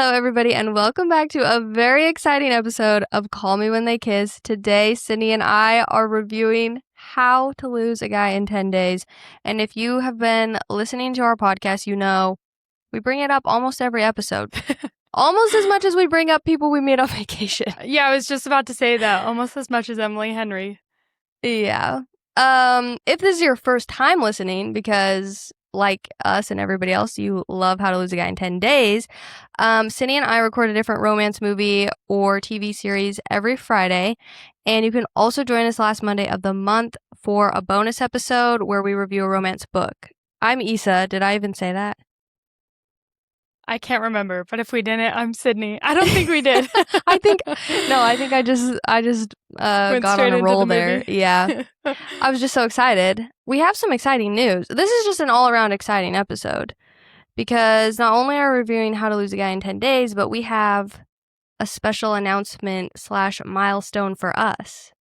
Hello, everybody, and welcome back to a very exciting episode of Call Me When They Kiss. Today, Sydney and I are reviewing How to Lose a Guy in 10 Days. And if you have been listening to our podcast, you know we bring it up almost every episode. Almost as much as we bring up people we meet on vacation. Yeah, I was just about to say that. Almost as much as Emily Henry. Yeah. If this is your first time listening, because like us and everybody else, you love How to Lose a Guy in 10 Days, Sydney and I record a different romance movie or TV series every Friday, and you can also join us last Monday of the month for a bonus episode where we review a romance book. I'm Issa. Did I even say that? I can't remember, but if we didn't, I'm Sydney. I don't think we did. I think I just got on a roll there. Yeah. I was just so excited. We have some exciting news. This is just an all-around exciting episode because not only are we reviewing How to Lose a Guy in 10 Days, but we have a special announcement / milestone for us.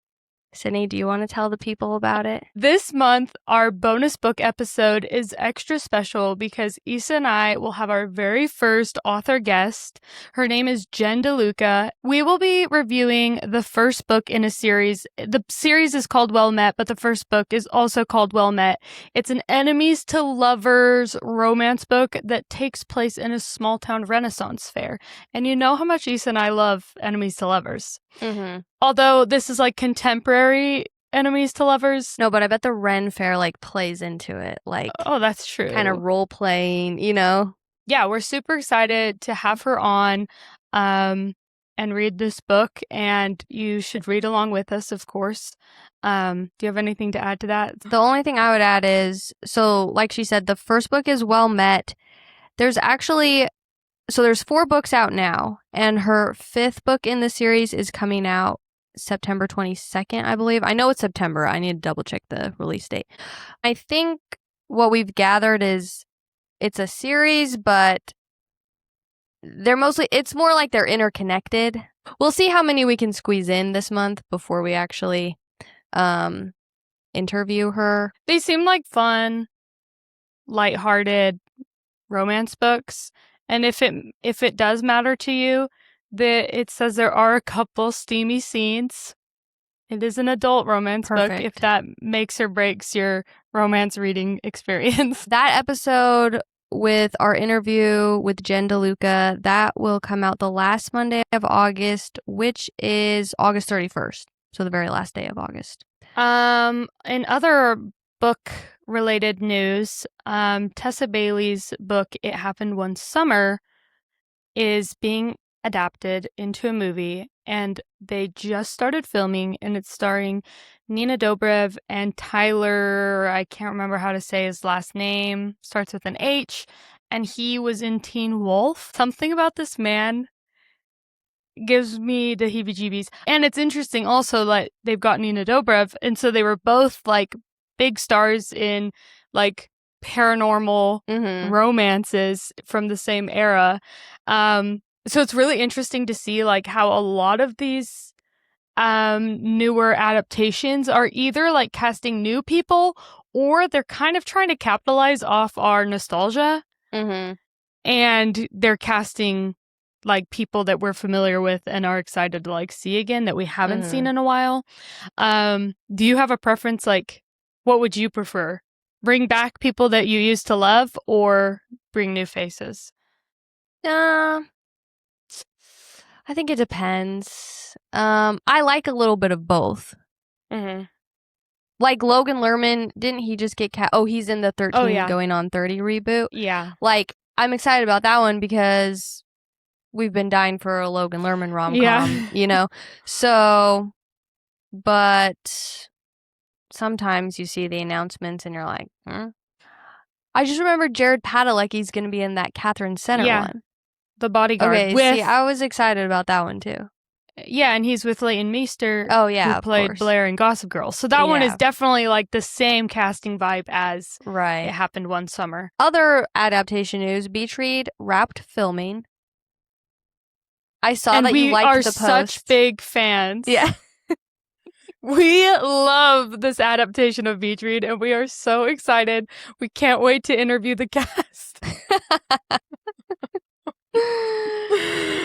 Sydney, do you want to tell the people about it? This month, our bonus book episode is extra special because Issa and I will have our very first author guest. Her name is Jen DeLuca. We will be reviewing the first book in a series. The series is called Well Met, but the first book is also called Well Met. It's an enemies to lovers romance book that takes place in a small town Renaissance fair. And you know how much Issa and I love enemies to lovers. Mm-hmm. Although this is like contemporary enemies to lovers. No, but I bet the Ren Fair like plays into it. Like, oh, that's true. Kind of role playing, you know? Yeah, we're super excited to have her on and read this book. And you should read along with us, of course. Do you have anything to add to that? The only thing I would add is, so like she said, the first book is Well Met. There's 4 books out now, and her 5th book in the series is coming out September 22nd, I believe. I know it's September. I need to double check the release date. I think what we've gathered is it's a series, but it's more like they're interconnected. We'll see how many we can squeeze in this month before we actually interview her. They seem like fun, lighthearted romance books. And if it does matter to you, it says there are a couple steamy scenes. It is an adult romance book, if that makes or breaks your romance reading experience. That episode with our interview with Jen DeLuca, that will come out the last Monday of August, which is August 31st. So the very last day of August. In other book-related news, Tessa Bailey's book, It Happened One Summer, is being adapted into a movie, and they just started filming, and it's starring Nina Dobrev and Tyler, I can't remember how to say his last name, starts with an H, and he was in Teen Wolf. Something about this man gives me the heebie-jeebies. And it's interesting also, like, they've got Nina Dobrev, and so they were both, like, big stars in, like, paranormal romances from the same era. So it's really interesting to see, like, how a lot of these newer adaptations are either, like, casting new people or they're kind of trying to capitalize off our nostalgia. And they're casting, like, people that we're familiar with and are excited to, like, see again that we haven't seen in a while. Do you have a preference, like, what would you prefer? Bring back people that you used to love or bring new faces? I think it depends. I like a little bit of both. Like Logan Lerman, didn't he just get he's in the 13 going on 30 reboot? Yeah. Like, I'm excited about that one because we've been dying for a Logan Lerman rom-com, you know? So, but sometimes you see the announcements and you're like, I just remember Jared Padalecki's going to be in that Catherine Center one. The Bodyguard. Okay, see, I was excited about that one too. Yeah, and he's with Leighton Meester, who played Blair in Gossip Girl. So that one is definitely like the same casting vibe as It Happened One Summer. Other adaptation news, Beach Read wrapped filming. I saw that you liked the post. We are such big fans. Yeah. We love this adaptation of Beach Read, and we are so excited. We can't wait to interview the cast.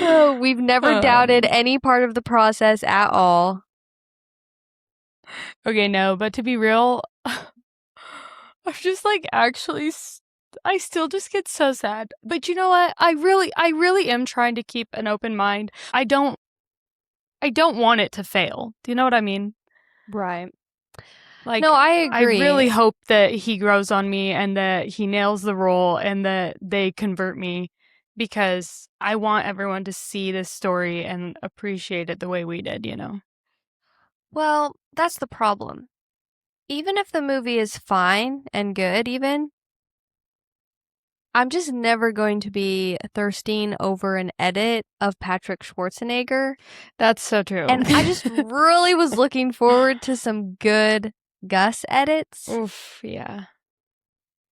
Oh, we've never doubted any part of the process at all. Okay, no, but to be real, I'm just like actually I still just get so sad. But you know what? I really am trying to keep an open mind. I don't want it to fail. Do you know what I mean? Right. Like, No, I I agree. really hope that he grows on me and that he nails the role and that they convert me, because I want everyone to see this story and appreciate it the way we did, you know? Well, that's the problem. Even if the movie is fine and good, even, I'm just never going to be thirsting over an edit of Patrick Schwarzenegger. That's so true. And I just really was looking forward to some good Gus edits. Oof, yeah.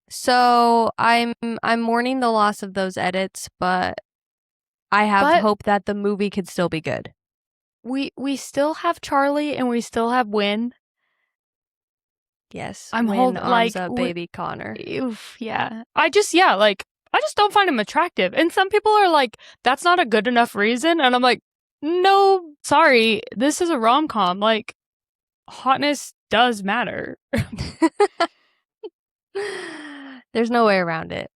So I'm mourning the loss of those edits, but I have hope that the movie could still be good. We still have Charlie and we still have Win. Yes, I'm Win holding arms up baby Connor. Oof, yeah. I just don't find him attractive. And some people are like, that's not a good enough reason. And I'm like, no, sorry. This is a rom-com. Like, hotness does matter. There's no way around it.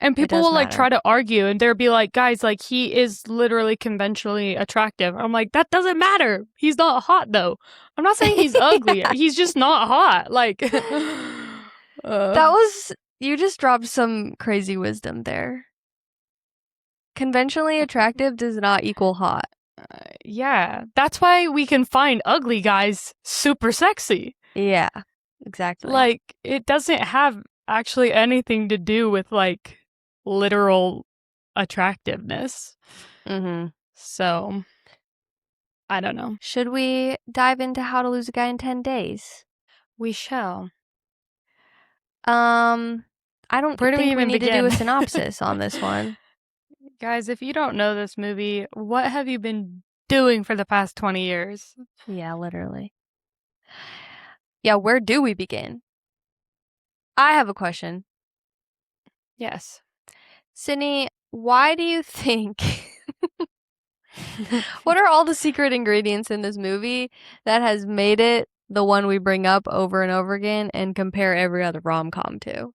And people will like try to argue and they'll be like, guys, like he is literally conventionally attractive. I'm like, that doesn't matter. He's not hot though. I'm not saying he's ugly. He's just not hot. Like you just dropped some crazy wisdom there. Conventionally attractive does not equal hot. Yeah, that's why we can find ugly guys super sexy. Yeah, exactly. Like, it doesn't have actually anything to do with like literal attractiveness. Mm-hmm. So, I don't know. Should we dive into How to Lose a Guy in 10 Days? We shall. I don't Where do think we even need begin? to do a synopsis on this one. Guys, if you don't know this movie, what have you been doing for the past 20 years? Yeah, literally. Yeah, where do we begin? I have a question. Yes. Sydney, why do you think... What are all the secret ingredients in this movie that has made it the one we bring up over and over again and compare every other rom-com to?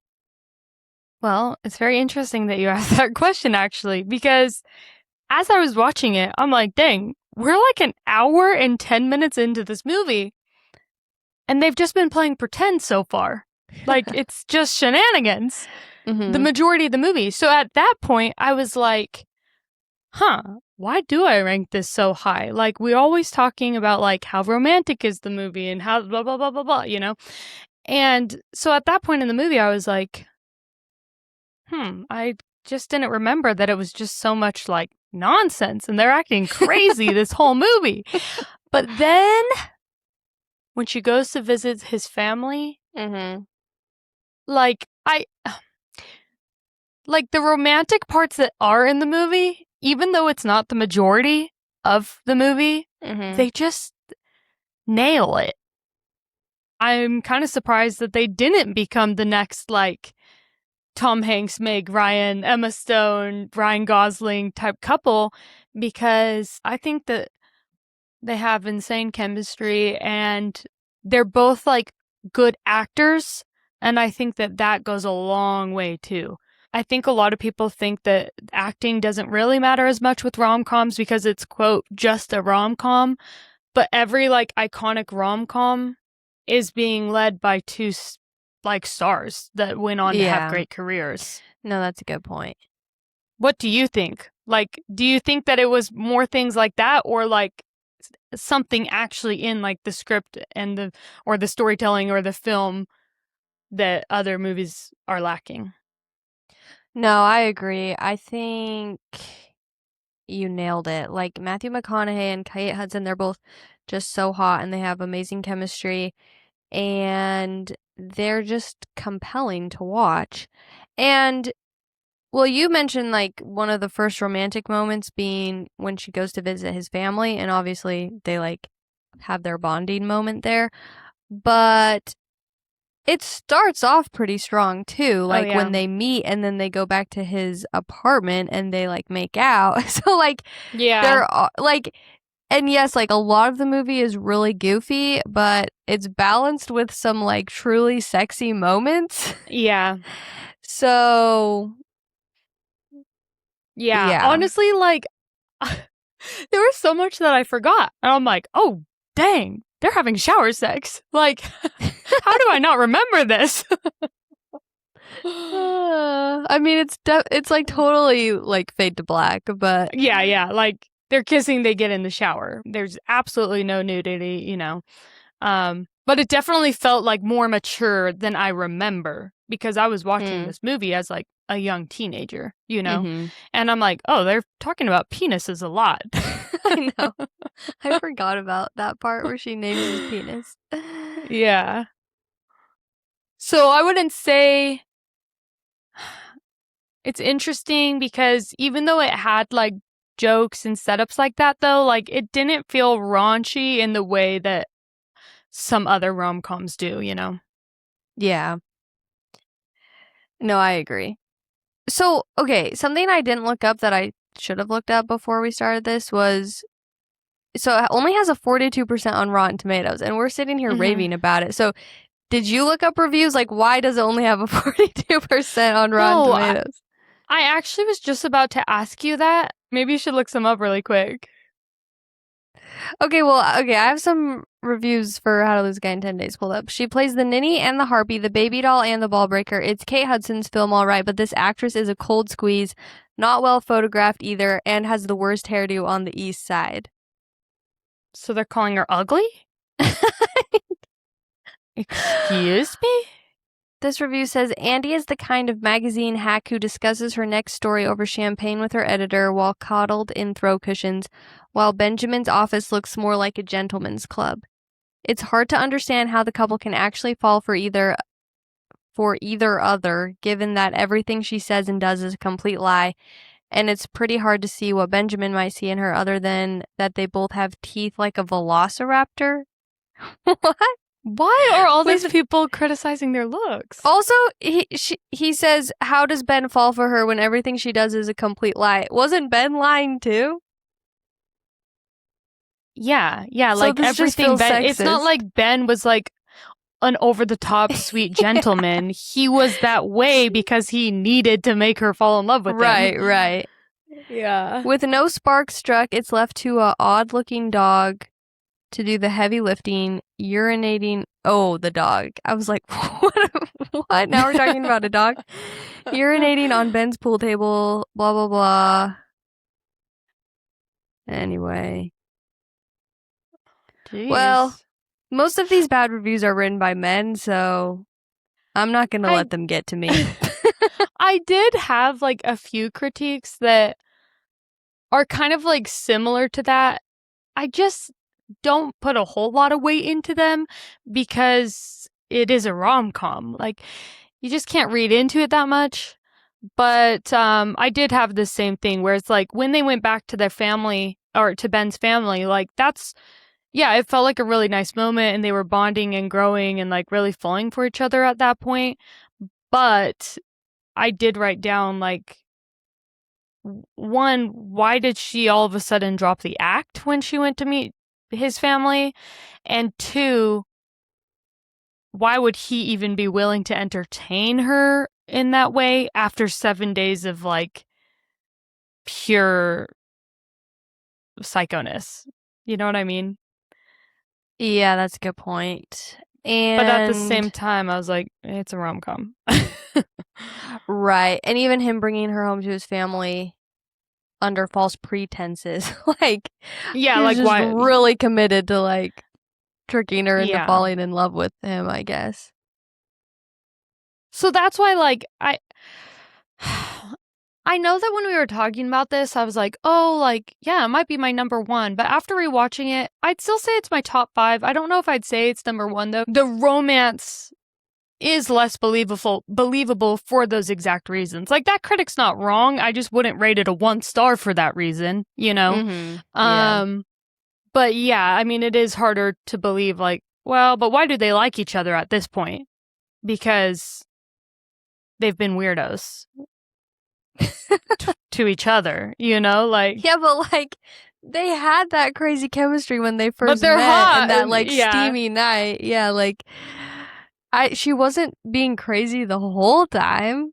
Well, it's very interesting that you asked that question, actually, because as I was watching it, I'm like, dang, we're like an hour and 10 minutes into this movie, and they've just been playing pretend so far. Like, it's just shenanigans, the majority of the movie. So at that point, I was like, why do I rank this so high? Like, we're always talking about, like, how romantic is the movie and how blah, blah, blah, blah, blah, you know? And so at that point in the movie, I was like, I just didn't remember that it was just so much, like, nonsense and they're acting crazy this whole movie. But then when she goes to visit his family, like, like, the romantic parts that are in the movie, even though it's not the majority of the movie, they just nail it. I'm kind of surprised that they didn't become the next, like, Tom Hanks, Meg Ryan, Emma Stone, Ryan Gosling type couple, because I think that they have insane chemistry and they're both like good actors. And I think that that goes a long way too. I think a lot of people think that acting doesn't really matter as much with rom-coms because it's, quote, just a rom-com. But every like iconic rom-com is being led by two like stars that went on to have great careers. No, that's a good point. What do you think? Like, do you think that it was more things like that, or like something actually in like the script and the storytelling or the film that other movies are lacking? No, I agree. I think you nailed it. Like, Matthew McConaughey and Kate Hudson, they're both just so hot and they have amazing chemistry. And they're just compelling to watch. And, well, you mentioned, like, one of the first romantic moments being when she goes to visit his family, and obviously they, like, have their bonding moment there. But it starts off pretty strong too, like yeah. when they meet and then they go back to his apartment and they like make out. So like Yeah. they're like, and yes, like a lot of the movie is really goofy, but it's balanced with some like truly sexy moments. Yeah. So Yeah. Honestly, like there was so much that I forgot. And I'm like, oh dang, they're having shower sex. Like, how do I not remember this? I mean, it's like totally like Fade to Black, but yeah. Like they're kissing, they get in the shower. There's absolutely no nudity, you know. But it definitely felt like more mature than I remember because I was watching this movie as like a young teenager, you know. Mhm. And I'm like, oh, they're talking about penises a lot. I know. I forgot about that part where she names his penis. Yeah. So I wouldn't say it's interesting because even though it had like jokes and setups like that, though, like it didn't feel raunchy in the way that some other rom-coms do, you know? Yeah. No, I agree. So, okay, something I didn't look up that I should have looked up before we started this was, so it only has a 42% on Rotten Tomatoes, and we're sitting here raving about it. So, did you look up reviews? Like, why does it only have a 42% on Rotten Tomatoes? I actually was just about to ask you that. Maybe you should look some up really quick. Okay, I have some reviews for How to Lose a Guy in 10 Days pulled up. She plays the ninny and the harpy, the baby doll, and the ball breaker. It's Kate Hudson's film, all right, but this actress is a cold squeeze, not well photographed either, and has the worst hairdo on the east side. So they're calling her ugly? Excuse me? This review says, Andie is the kind of magazine hack who discusses her next story over champagne with her editor while coddled in throw cushions, while Benjamin's office looks more like a gentleman's club. It's hard to understand how the couple can actually fall for either other, given that everything she says and does is a complete lie, and it's pretty hard to see what Benjamin might see in her other than that they both have teeth like a velociraptor. What? Why are all these people criticizing their looks? Also, he says, how does Ben fall for her when everything she does is a complete lie? Wasn't Ben lying too? Yeah, So like this just everything feels Ben. It's not sexist. like Ben was like an over-the-top sweet gentleman. He was that way because he needed to make her fall in love with him. Right. Yeah. With no spark struck, it's left to a odd-looking dog to do the heavy lifting, urinating. Oh, the dog. I was like, what? Now we're talking about a dog? Urinating on Ben's pool table, blah, blah, blah. Anyway. Jeez. Well, most of these bad reviews are written by men, so I'm not going to let them get to me. I did have like a few critiques that are kind of like similar to that. I just don't put a whole lot of weight into them because it is a rom-com. Like, you just can't read into it that much. But I did have the same thing where it's like when they went back to their family or to Ben's family, like that's, yeah, it felt like a really nice moment and they were bonding and growing and like really falling for each other at that point. But I did write down like, one, why did she all of a sudden drop the act when she went to meet his family? And two, why would he even be willing to entertain her in that way after 7 days of like pure psychoness? You know what I mean? Yeah, that's a good point. But at the same time, I was like, it's a rom-com. Right. And even him bringing her home to his family under false pretenses. Like, yeah, he was like just why really committed to like tricking her into falling in love with him, I guess. So that's why, like, I know that when we were talking about this, I was like, oh, like, yeah, it might be my number one. But after rewatching it, I'd still say it's my top 5. I don't know if I'd say it's number 1, though. The romance is less believable for those exact reasons. Like, that critic's not wrong. I just wouldn't rate it a 1 star for that reason, you know? Mm-hmm. Yeah. But yeah, I mean, it is harder to believe, like, well, but why do they like each other at this point? because they've been weirdos to each other, you know? Like, Yeah, but like they had that crazy chemistry when they first they're met hot, and that and- like yeah. steamy night. Yeah, like she wasn't being crazy the whole time.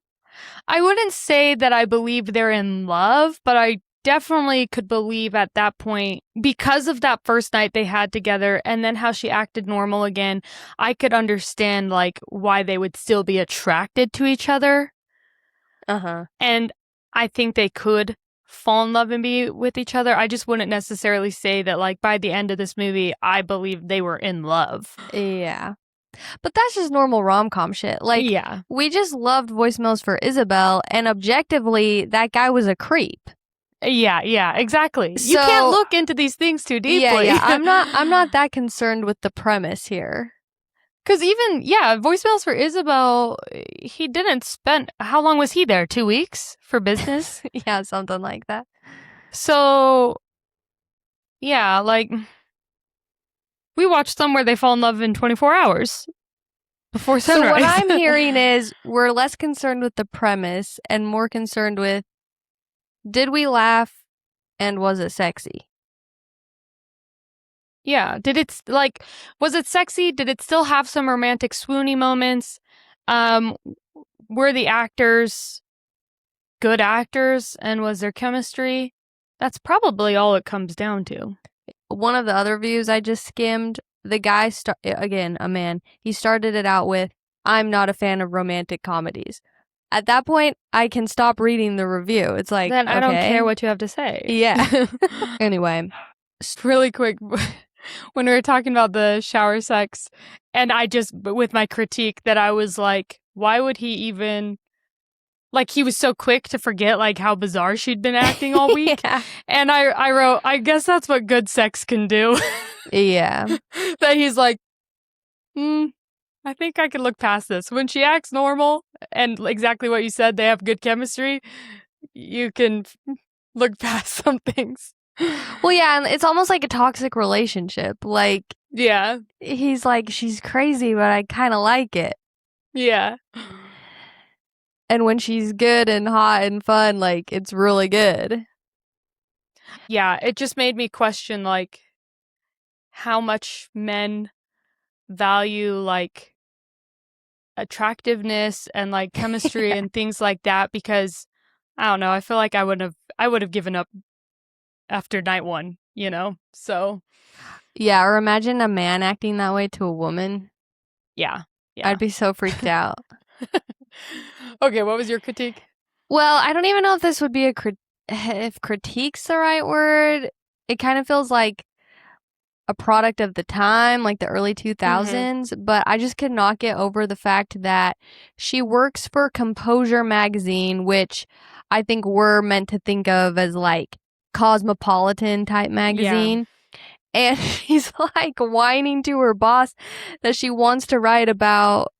I wouldn't say that I believe they're in love, but I definitely could believe at that point, because of that first night they had together and then how she acted normal again, I could understand like why they would still be attracted to each other. Uh-huh. And I think they could fall in love and be with each other. I just wouldn't necessarily say that like by the end of this movie, I believe they were in love. Yeah. But that's just normal rom-com shit. Like, yeah. we just loved Voicemails for Isabel, and objectively, that guy was a creep. Yeah, exactly. You So- can't look into these things too deeply. Yeah, I'm not that concerned with the premise here. Because even, Voicemails for Isabel, he didn't spend, how long was he there? 2 weeks for business? Yeah, something like that. So, yeah, like, we watched some where they fall in love in 24 hours before sunrise. So what I'm hearing is we're less concerned with the premise and more concerned with, did we laugh and was it sexy? Yeah. Was it sexy? Did it still have some romantic swoony moments? Were the actors good actors and was there chemistry? That's probably all it comes down to. One of the other reviews I just skimmed, the guy, again, a man, he started it out with, I'm not a fan of romantic comedies. At that point, I can stop reading the review. It's like, Then I don't okay. care what you have to say. Yeah. Anyway. Just really quick, when we were talking about the shower sex, and with my critique that I was like, why would he even, like, he was so quick to forget, like, how bizarre she'd been acting all week. Yeah. And I wrote, I guess that's what good sex can do. Yeah. That he's like, I think I can look past this. When she acts normal and exactly what you said, they have good chemistry, you can look past some things. Well, yeah, and it's almost like a toxic relationship. Like, Yeah. he's like, she's crazy, but I kind of like it. Yeah. And when she's good and hot and fun, like, it's really good. Yeah, it just made me question, like, how much men value, like, attractiveness and, like, chemistry Yeah. and things like that, because, I don't know, I feel like I would have given up after night one, you know? So, Yeah, or imagine a man acting that way to a woman. yeah. I'd be so freaked out. Okay, what was your critique? Well, I don't even know if this would be if critique's the right word. It kind of feels like a product of the time, like the early 2000s, but I just could not get over the fact that she works for Composure magazine, which I think we're meant to think of as like cosmopolitan type magazine. And she's like whining to her boss that she wants to write about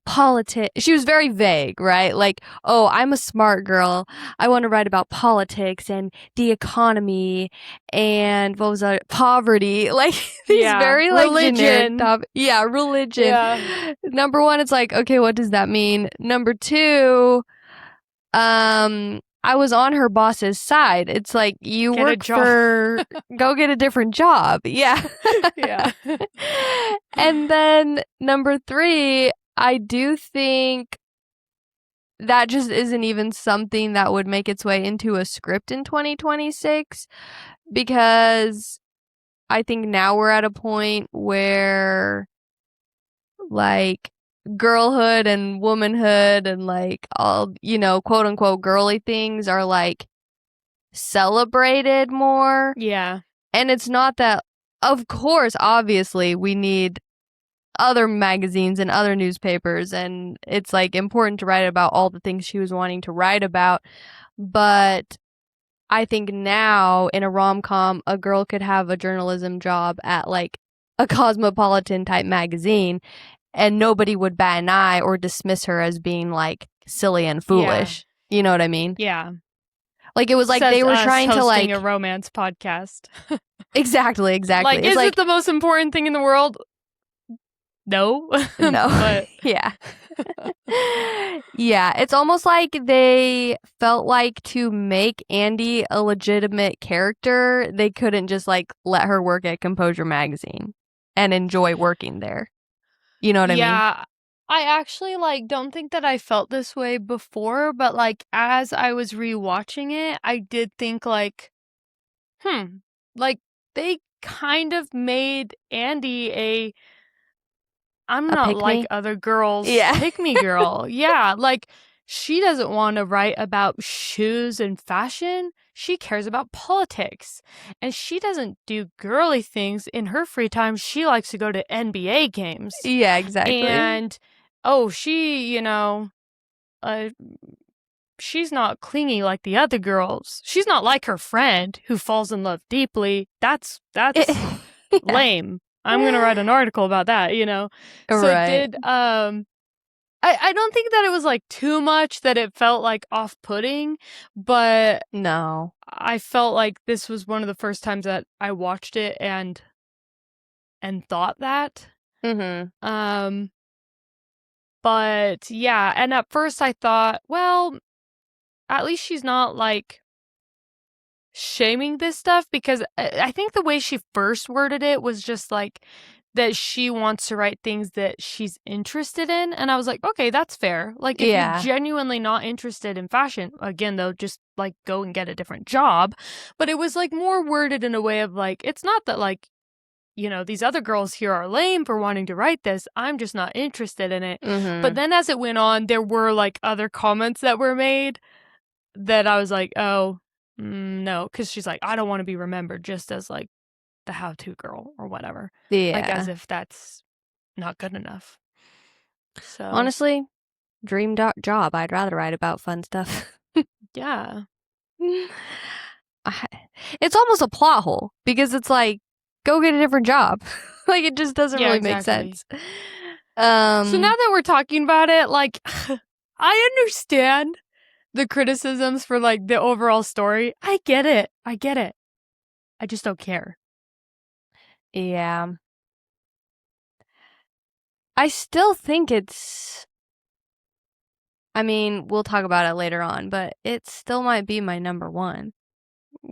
politics. She was very vague, right? Like, oh, I'm a smart girl. I want to write about politics and the economy and what was that? Poverty. Like these very like religion. generic religion. Yeah. Number one, it's like, okay, what does that mean? Number two, I was on her boss's side. It's like, you Get a work job. for, go get a different job. Yeah. Yeah. And then number three, I do think that just isn't even something that would make its way into a script in 2026, because I think now we're at a point where like girlhood and womanhood and like all, you know, quote unquote girly things are like celebrated more. Yeah. And it's not that, of course, obviously we need other magazines and other newspapers, and it's like important to write about all the things she was wanting to write about. But I think now in a rom-com, a girl could have a journalism job at like a cosmopolitan type magazine and nobody would bat an eye or dismiss her as being like silly and foolish. You know what I mean? Yeah. Like it was like Says they were us trying to like hosting a romance podcast. exactly. Like, It's is it the most important thing in the world? No. no. But Yeah. Yeah, it's almost like they felt like to make Andie a legitimate character, they couldn't just like let her work at Composure Magazine and enjoy working there. You know what I mean? Yeah, I actually like don't think that I felt this way before, but like as I was rewatching it, I did think like, like they kind of made Andie a I'm A not pick like me? other girls Yeah. pick me girl. Yeah, like she doesn't want to write about shoes and fashion. She cares about politics. And she doesn't do girly things in her free time. She likes to go to NBA games. Yeah, exactly. And she, uh, she's not clingy like the other girls. She's not like her friend who falls in love deeply. That's Yeah. lame. I'm gonna write an article about that, So it Right. did I don't think that it was like too much that it felt like off putting, but No. I felt like this was one of the first times that I watched it and thought that. Mhm. But yeah, and at first I thought, well, at least she's not like shaming this stuff, because I think the way she first worded it was just like that she wants to write things that she's interested in. And I was like, okay, that's fair. Like, if you're Yeah. genuinely not interested in fashion, again, though, just like go and get a different job. But it was like more worded in a way of like, it's not that like, these other girls here are lame for wanting to write this. I'm just not interested in it. But Mhm. then as it went on, there were like other comments that were made that I was like, oh, no. Because she's like, I don't want to be remembered just as like the how-to girl or whatever. Like as Yeah. if that's not good enough. So Honestly, dream job. I'd rather write about fun stuff. yeah. It's almost a plot hole because it's like, go get a different job. Like, it just doesn't Yeah, really make exactly. sense. So now that we're talking about it, like I understand the criticisms for like the overall story. I get it. I just don't care. Yeah. I still think I mean, we'll talk about it later on, but it still might be my number one.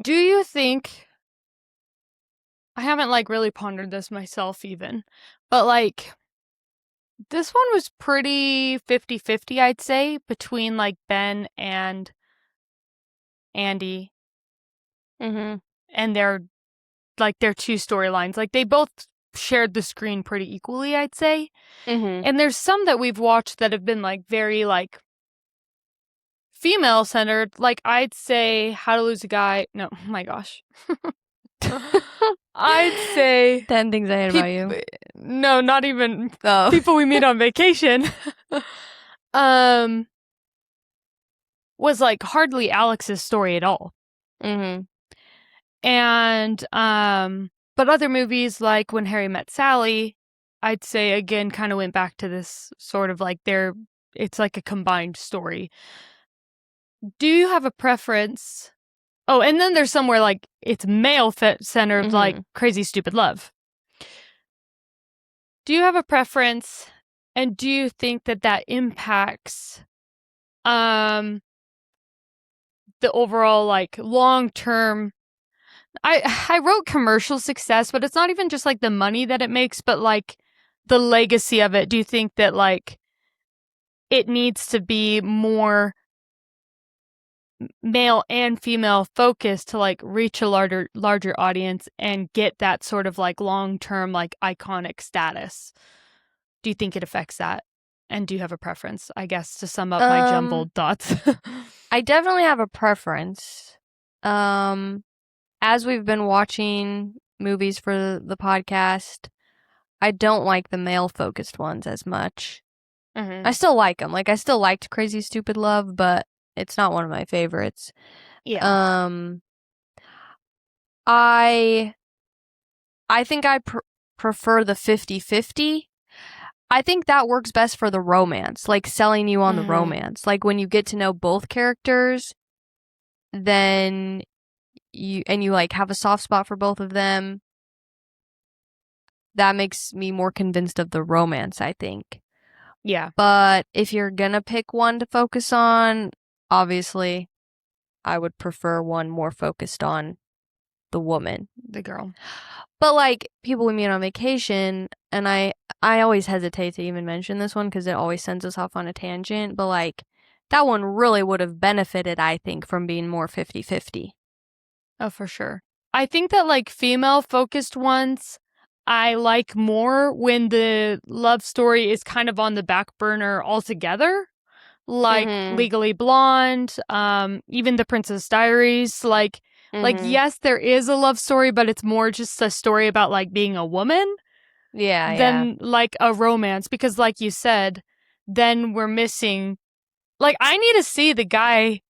Do you think, I haven't like really pondered this myself even, but like this one was pretty 50-50, I'd say, between like Ben and Andie Mm-hmm. and their two storylines. Like they both shared the screen pretty equally, I'd say. Mm-hmm. And there's some that we've watched that have been like very like female centered. Like I'd say How to Lose a Guy. No, oh my gosh. I'd say 10 things I hate about you. No, not even Oh. People We Meet on Vacation. Was like hardly Alex's story at all. Mm-hmm. And but other movies like When Harry Met Sally, I'd say again kind of went back to this sort of like it's like a combined story. Do you have a preference? Oh, and then there's somewhere like it's male centered, like Mm-hmm. Crazy Stupid Love. Do you have a preference, and do you think that impacts the overall like long-term, I wrote commercial success, but it's not even just like the money that it makes, but like the legacy of it. Do you think that like it needs to be more male and female focused to like reach a larger audience and get that sort of like long-term like iconic status? Do you think it affects that? And do you have a preference, I guess, to sum up my jumbled thoughts? I definitely have a preference. As we've been watching movies for the podcast, I don't like the male focused ones as much. Mm-hmm. I still like them. Like, I still liked Crazy Stupid Love, but it's not one of my favorites. Yeah. I think I prefer the 50-50. I think that works best for the romance, like selling you on the romance. Like when you get to know both characters, then you like have a soft spot for both of them. That makes me more convinced of the romance, I think. Yeah. But if you're gonna pick one to focus on, obviously, I would prefer one more focused on the woman. The girl. But like people we meet on vacation, and I always hesitate to even mention this one because it always sends us off on a tangent. But like that one really would have benefited, I think, from being more 50-50. Oh, for sure. I think that like female focused ones, I like more when the love story is kind of on the back burner altogether. Like Legally Blonde, even The Princess Diaries. Like yes, there is a love story, but it's more just a story about like being a woman than like a romance. Because like you said, then we're missing. Like I need to see the guy.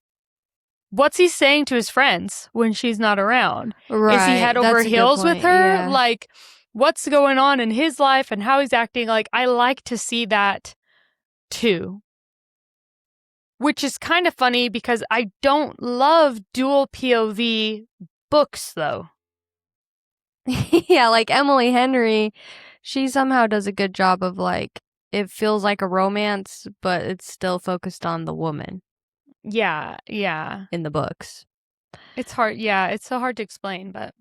What's he saying to his friends when she's not around? Right. Is he head over heels with her? Yeah. Like, what's going on in his life and how he's acting? Like, I like to see that too. Which is kind of funny because I don't love dual POV books, though. Yeah, like Emily Henry, she somehow does a good job of like, it feels like a romance, but it's still focused on the woman. Yeah. In the books. It's hard. Yeah, it's so hard to explain, but.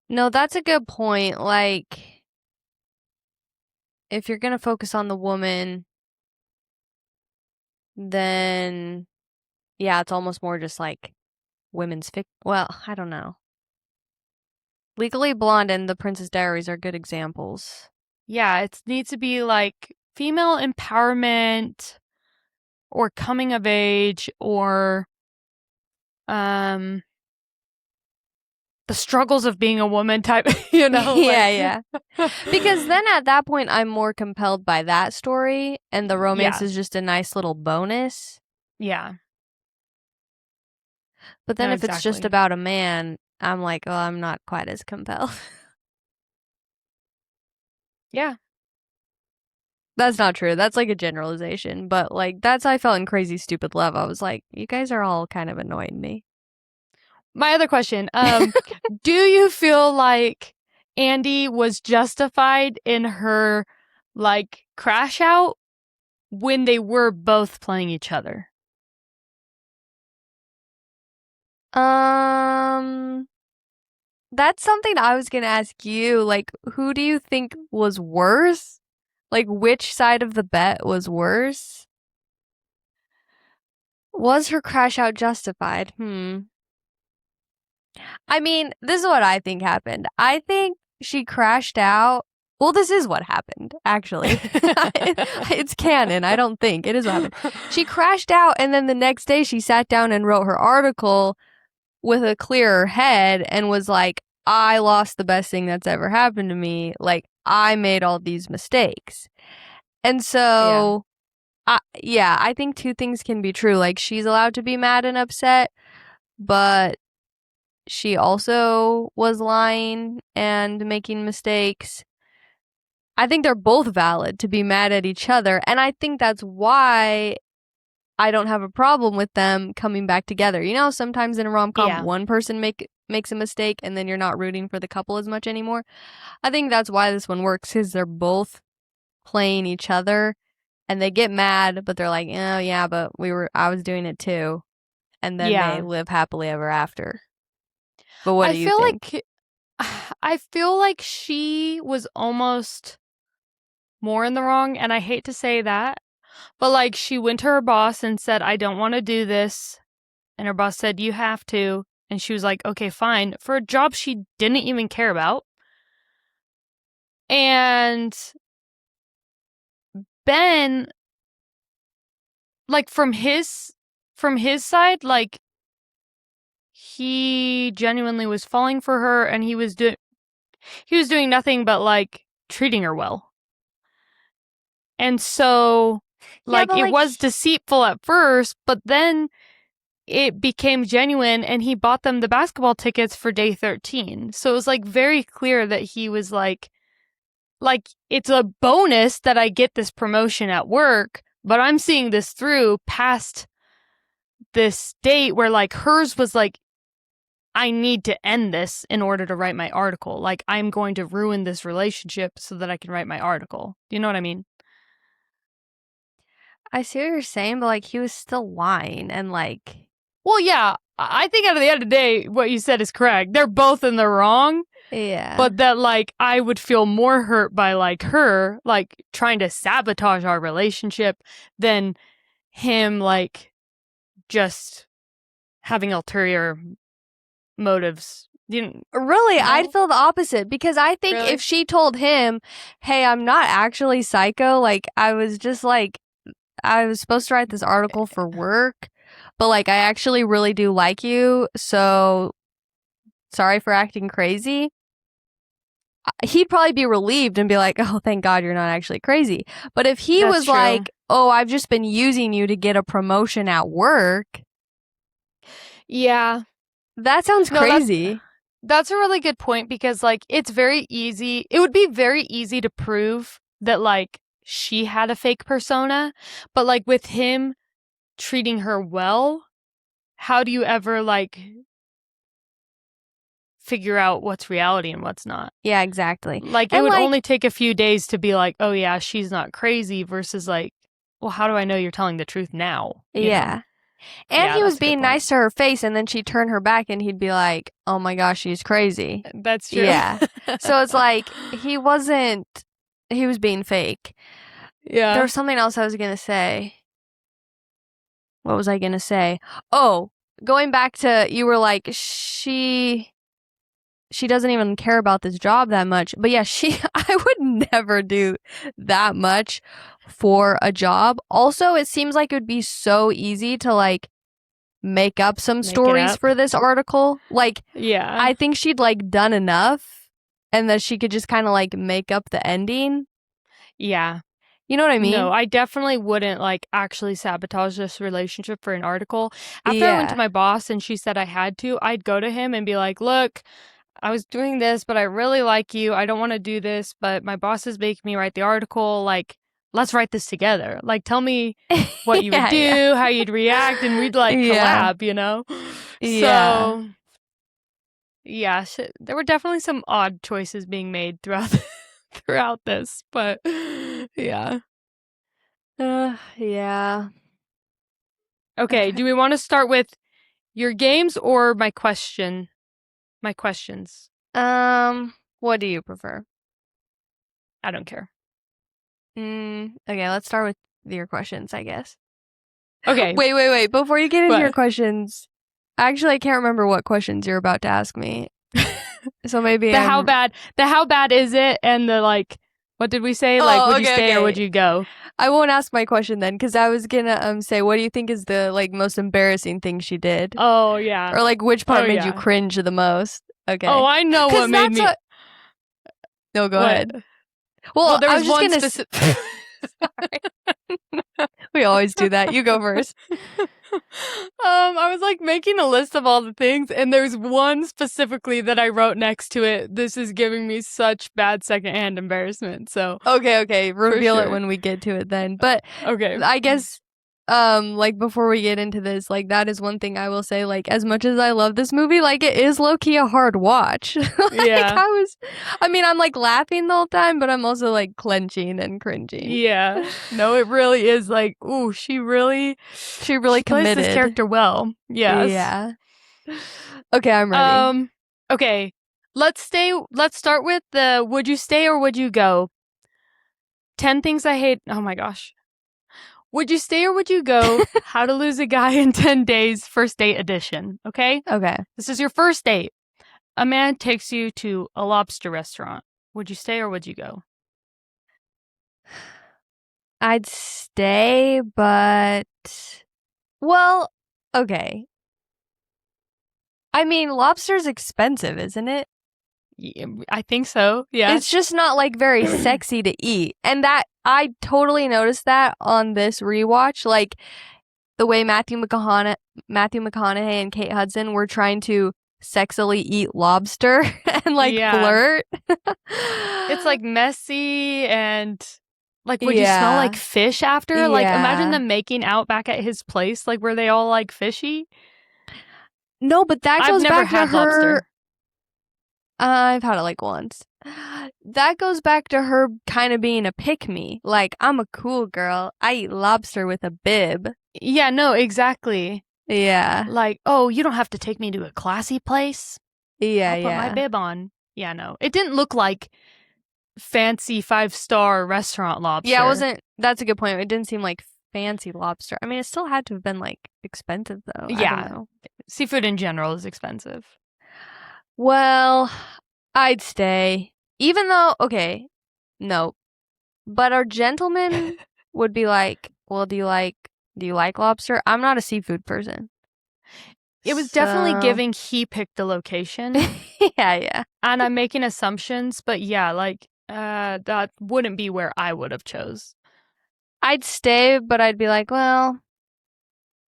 No, that's a good point. Like, if you're going to focus on the woman, then, yeah, it's almost more just like women's fic. Well, I don't know. Legally Blonde and The Princess Diaries are good examples. Yeah, it needs to be like female empowerment or coming of age or the struggles of being a woman type, you know? Yeah. Because then at that point, I'm more compelled by that story, and the romance is just a nice little bonus. Yeah. But then if it's just about a man, I'm like, oh, I'm not quite as compelled. Yeah. That's not true. That's like a generalization. But like, that's how I felt in Crazy Stupid Love. I was like, you guys are all kind of annoying me. My other question, do you feel like Andie was justified in her like crash out when they were both playing each other? That's something I was gonna ask you. Like, who do you think was worse? Like, which side of the bet was worse? Was her crash out justified? I mean, this is what I think happened. I think she crashed out. Well, this is what happened, actually. It's canon. I don't think. It is what happened. She crashed out, and then the next day she sat down and wrote her article with a clearer head and was like, I lost the best thing that's ever happened to me. Like, I made all these mistakes. And so, I think two things can be true. Like, she's allowed to be mad and upset, but she also was lying and making mistakes. I think they're both valid to be mad at each other. And I think that's why I don't have a problem with them coming back together. You know, sometimes in a rom-com, one person makes a mistake and then you're not rooting for the couple as much anymore. I think that's why this one works, because they're both playing each other and they get mad, but they're like, oh yeah, but I was doing it too. And then they live happily ever after. But what do you think? I feel like she was almost more in the wrong, and I hate to say that, but like she went to her boss and said, I don't want to do this. And her boss said, you have to. And she was like, okay, fine, for a job she didn't even care about. And Ben, like from his side, like he genuinely was falling for her, and he was doing nothing but like treating her well. And so like it was deceitful at first, but then it became genuine, and he bought them the basketball tickets for day 13. So it was like very clear that he was like it's a bonus that I get this promotion at work, but I'm seeing this through past this date where like hers was like, I need to end this in order to write my article. Like, I'm going to ruin this relationship so that I can write my article. Do you know what I mean? I see what you're saying, but like he was still lying and like Well, yeah, I think at the end of the day, what you said is correct. They're both in the wrong. yeah. But that, like, I would feel more hurt by, like, her, like, trying to sabotage our relationship than him, like, just having ulterior motives. Really, No? I'd feel the opposite because I think Really? if she told him, "Hey, I'm not actually psycho, like I was just like I was supposed to write this article for work, but like I actually really do like you, so sorry for acting crazy." He'd probably be relieved and be like, "Oh, thank God you're not actually crazy." But if he That's was true. like, "Oh, I've just been using you to get a promotion at work," Yeah. that sounds No, crazy. That's a really good point because, like, it's very easy. It would be very easy to prove that, like, she had a fake persona. But, like, with him treating her well, how do you ever, like, figure out what's reality and what's not? Yeah, exactly. Like, it And would like, only take a few days to be like, oh, yeah, she's not crazy versus, like, well, how do I know you're telling the truth now? You know? yeah. And Yeah, he was that's a good being point. nice to her face, and then she'd turn her back, and he'd be like, "Oh my gosh, she's crazy." That's true. Yeah. So it's like he was being fake. Yeah. There was something else I was gonna say. What was I gonna say? Oh, going back to you were like she doesn't even care about this job that much. But yeah, I would never do that much for a job. Also, it seems like it would be so easy to like make up some Make it stories up. for this article. Like, Yeah. I think she'd like done enough and that she could just kind of like make up the ending. Yeah. You know what I mean? No, I definitely wouldn't like actually sabotage this relationship for an article. After I went to Yeah. my boss and she said I had to, I'd go to him and be like, look, I was doing this, but I really like you. I don't want to do this, but my boss is making me write the article. Like, let's write this together. Like, tell me what you would do, Yeah. how you'd react, and we'd like Yeah. collab, you know? Yeah. So, yeah, there were definitely some odd choices being made throughout this, but yeah. Yeah. Okay, do we want to start with your games or my questions? What do you prefer? I don't care. Okay, let's start with your questions, I guess. Okay. Wait. Before you get into your What? questions, actually, I can't remember what questions you're about to ask me. So maybe the how bad is it? And the like, what did we say? Like, would you stay or would you go? I won't ask my question then, because I was gonna say, what do you think is the like most embarrassing thing she did? Oh yeah. Or like which part made you yeah. cringe the most? Okay. Oh, I know what made me. No, go What? ahead. Well, there I was was just one gonna. specific. We always do that. You go first. I was like making a list of all the things, and there's one specifically that I wrote next to it. This is giving me such bad secondhand embarrassment. So Okay. Reveal it sure. when we get to it then. But okay. I guess like before we get into this, like that is one thing I will say, like as much as I love this movie, like it is low-key a hard watch. Yeah. I'm like laughing the whole time, but I'm also like clenching and cringing. Yeah. No, it really is like, ooh, she really committed. plays this character well. Yes. Yeah. Okay, I'm ready. Okay. Let's start with the would you stay or would you go? 10 things I hate. Oh my gosh. Would you stay or would you go? How to Lose a Guy in 10 Days, First Date Edition. Okay? Okay. This is your first date. A man takes you to a lobster restaurant. Would you stay or would you go? I'd stay, but well, okay. I mean, lobster's expensive, isn't it? Yeah, I think so. Yeah. It's just not like very sexy to eat. And that I totally noticed that on this rewatch, like the way Matthew McConaughey and Kate Hudson were trying to sexily eat lobster and like flirt. It's like messy and like would you smell like fish after? Like imagine them making out back at his place, like were they all like fishy? No, but that goes I've never back had to her. lobster. I've had it like once. That goes back to her kind of being a pick-me. Like, I'm a cool girl. I eat lobster with a bib. Yeah, no, exactly. Yeah. Like, oh, you don't have to take me to a classy place. Yeah, I'll put my yeah. bib on. Yeah, no. It didn't look like fancy 5-star restaurant lobster. Yeah, it wasn't. That's a good point. It didn't seem like fancy lobster. I mean, it still had to have been like expensive though. I Yeah. don't know. Seafood in general is expensive. Well, I'd stay. Even though, okay, no. But our gentleman would be like, well, do you like lobster? I'm not a seafood person. It was definitely So- giving he picked the location. Yeah, yeah. And I'm making assumptions, but yeah, like that wouldn't be where I would have chose. I'd stay, but I'd be like, well,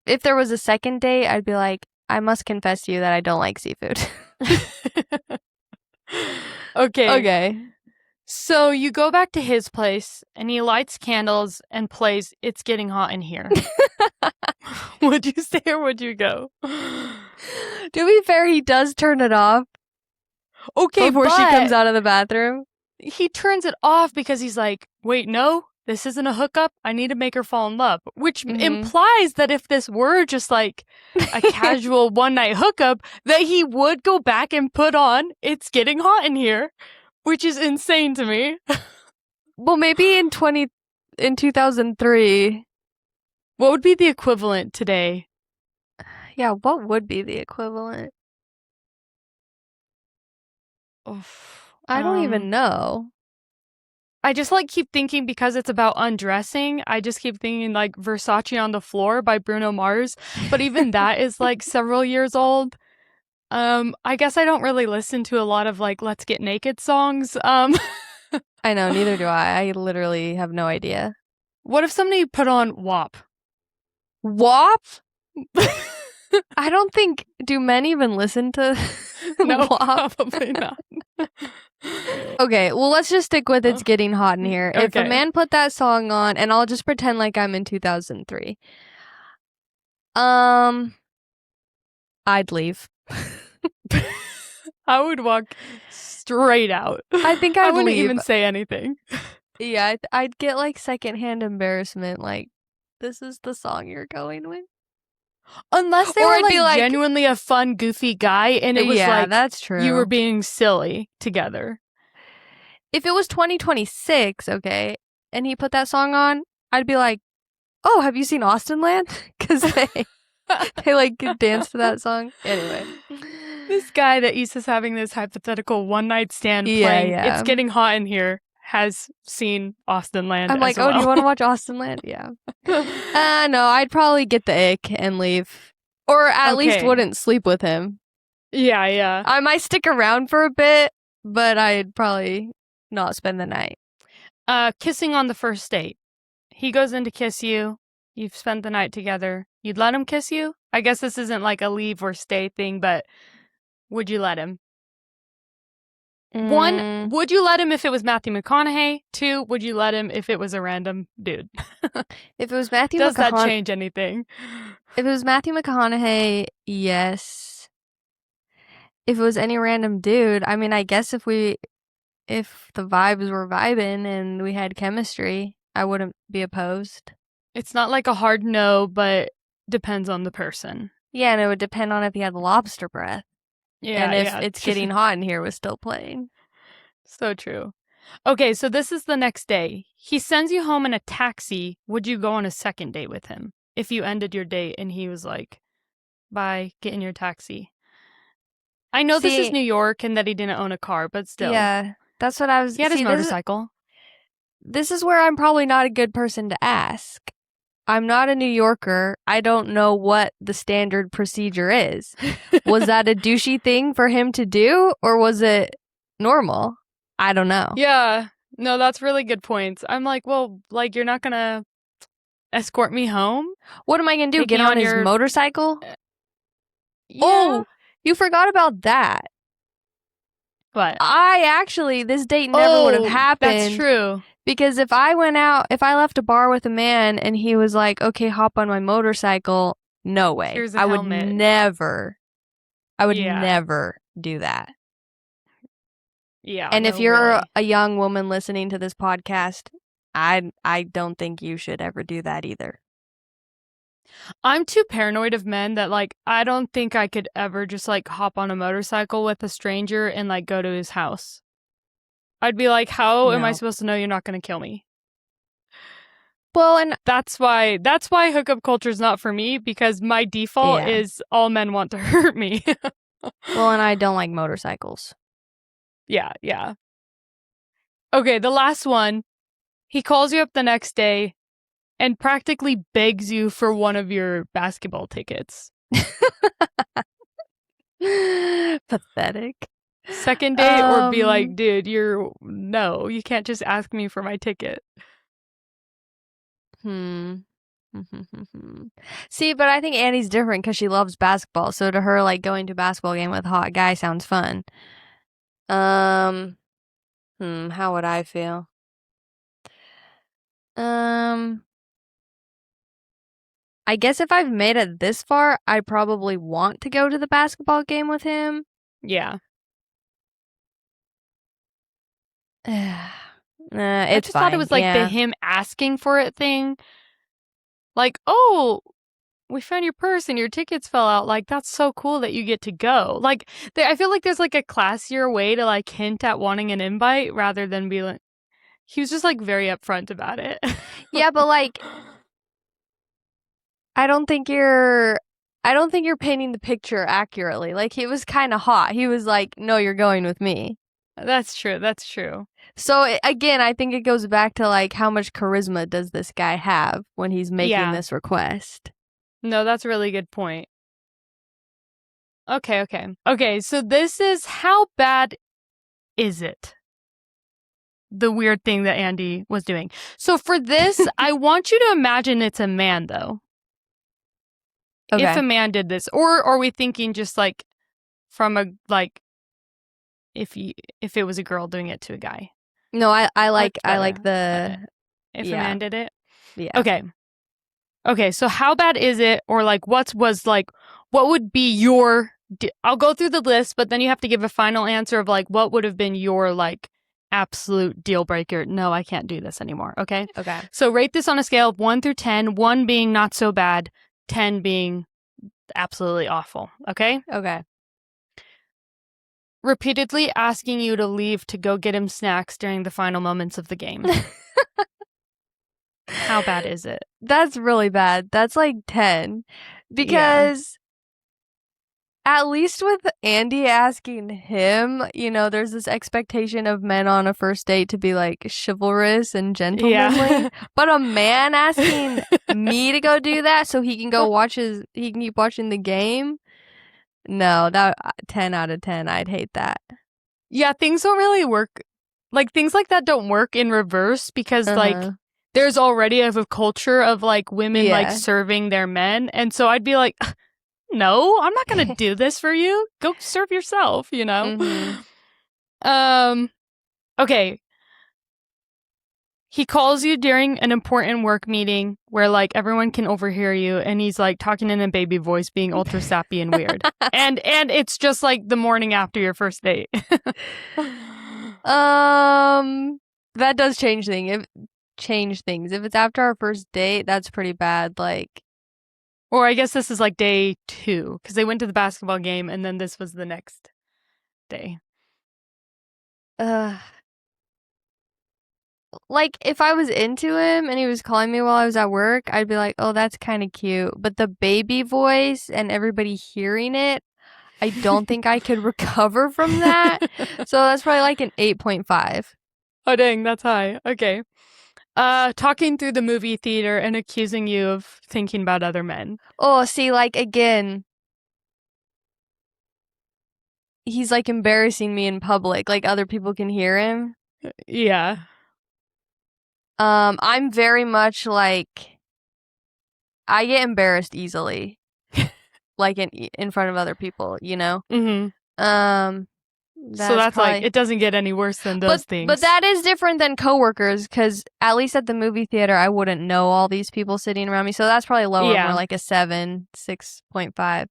if there was a second date, I'd be like, I must confess to you that I don't like seafood. Okay. Okay. So you go back to his place and he lights candles and plays It's Getting Hot in Here. Would you stay or would you go? To be fair, he does turn it off Okay, before she but comes out of the bathroom. he turns it off because he's like, wait, no, this isn't a hookup. I need to make her fall in love. Which Mhm. implies that if this were just like a casual one-night hookup, that he would go back and put on It's Getting Hot in Here, which is insane to me. Well, maybe in 2003. What would be the equivalent today? Yeah, what would be the equivalent? I don't even know. I just like keep thinking because it's about undressing. I just keep thinking like Versace on the Floor by Bruno Mars, but even that is like several years old. I guess I don't really listen to a lot of like Let's Get Naked songs. I know, neither do I. I literally have no idea. What if somebody put on WAP? WAP? I don't think. Do men even listen to No, WAP? probably not. Okay, well, let's just stick with It's Getting Hot in Here. If a Okay. man put that song on, and I'll just pretend like I'm in 2003. I'd leave. I would walk straight out. I think I I'd wouldn't leave. even say anything. Yeah, I'd get like secondhand embarrassment. Like, this is the song you're going with. Unless they Or were I'd be like like- genuinely a fun, goofy guy, and it was yeah, like that's true. you were being silly together. If it was 2026, okay, and he put that song on, I'd be like, "Oh, have you seen Austin Land?" Because they like dance to that song. Anyway, This guy that Issa's having this hypothetical one-night stand Yeah, playing yeah. It's Getting Hot in Here has seen Austin Land. I'm like, as "Oh, do you well." want to watch Austin Land?" Yeah. No, I'd probably get the ick and leave, or at least Okay. wouldn't sleep with him. Yeah, yeah. I might stick around for a bit, but I'd probably not spend the night. Kissing on the first date. He goes in to kiss you. You've spent the night together. You'd let him kiss you? I guess this isn't like a leave or stay thing, but would you let him? One, Mm, would you let him if it was Matthew McConaughey? Two, would you let him if it was a random dude? if it was Matthew Does that McConaughey, change anything? if it was Matthew McConaughey, yes. If it was any random dude, I mean, I guess if the vibes were vibing and we had chemistry, I wouldn't be opposed. It's not like a hard no, but depends on the person. Yeah, and it would depend on if he had lobster breath. Yeah, and if yeah. It's Getting Hot in Here was still playing. So true. Okay, so this is the next day. He sends you home in a taxi. Would you go on a second date with him if you ended your date and he was like, bye, get in your taxi? I know this is See- New York and that he didn't own a car, but still. Yeah, that's what I was. He had his see, motorcycle. This is where I'm probably not a good person to ask. I'm not a New Yorker. I don't know what the standard procedure is. Was that a douchey thing for him to do, or was it normal? I don't know. Yeah. No, that's really good points. I'm like, well, like, you're not going to escort me home? What am I gonna do? Take Get me on on his your- motorcycle? Yeah. Oh, you forgot about that. What? This date never would have Oh, happened. That's true. Because if I left a bar with a man and he was like, okay, hop on my motorcycle, no way. Here's a I would helmet. never Yeah. never do that. Yeah. And if no, you're really. a young woman listening to this podcast, I don't think you should ever do that either. I'm too paranoid of men that, like, I don't think I could ever just, like, hop on a motorcycle with a stranger and, like, go to his house. I'd be like, how am I No. supposed to know you're not going to kill me? Well, and That's why hookup culture is not for me, because my default Yeah. is all men want to hurt me. well, and I don't like motorcycles. Yeah. Okay, the last one. He calls you up the next day and practically begs you for one of your basketball tickets. Pathetic. Second date, or be like, dude, you can't just ask me for my ticket. See, but I think Andie's different because she loves basketball. So to her, like, going to a basketball game with a hot guy sounds fun. How would I feel? I guess if I've made it this far, I probably want to go to the basketball game with him. Yeah. I just thought it was like the him asking for it thing. Like, oh, we found your purse and your tickets fell out. Like, that's so cool that you get to go. Like, I feel like there's like a classier way to like hint at wanting an invite rather than be like, he was just like very upfront about it. Yeah, but like, I don't think you're painting the picture accurately. Like, he was kind of hot. He was like, no, you're going with me. That's true. So again, I think it goes back to like, how much charisma does this guy have when he's making this request? No, that's a really good point. Okay, so this is, how bad is it? The weird thing that Andie was doing. So for this, I want you to imagine it's a man, though. Okay. If a man did this, or are we thinking just like from a, like, if it was a girl doing it to a guy? No, I like the if a man did it. Yeah. Okay, so how bad is it? Or like, what would be your, I'll go through the list, but then you have to give a final answer of like, what would have been your like absolute deal breaker? No, I can't do this anymore. Okay. So rate this on a scale of 1 through 10, 1 being not so bad, 10 being absolutely awful. Okay. Repeatedly asking you to leave to go get him snacks during the final moments of the game. How bad is it? That's really bad. That's like 10. Because at least with Andie asking him, you know, there's this expectation of men on a first date to be like chivalrous and gentlemanly. But a man asking me to go do that so he can keep watching the game. No, that 10 out of 10. I'd hate that. Yeah, things don't really work. Like, things like that don't work in reverse because like there's already a culture of like women like serving their men. And so I'd be like, no, I'm not going to do this for you. Go serve yourself, you know? Okay. He calls you during an important work meeting where like everyone can overhear you, and he's like talking in a baby voice, being ultra sappy and weird. and it's just like the morning after your first date. That does change things. If it's after our first date, that's pretty bad. Like, or I guess this is like day 2 because they went to the basketball game and then this was the next day. Like, if I was into him and he was calling me while I was at work, I'd be like, oh, that's kind of cute. But the baby voice and everybody hearing it, I don't think I could recover from that. So that's probably like an 8.5. Oh, dang, that's high. Okay. Talking through the movie theater and accusing you of thinking about other men. Oh, see, like, again, he's like embarrassing me in public. Like, other people can hear him. Yeah. I'm very much like, I get embarrassed easily, like in front of other people, you know. So that's probably, like, it doesn't get any worse than those things. But that is different than coworkers, because at least at the movie theater, I wouldn't know all these people sitting around me. So that's probably lower, more like a 7, 6.5.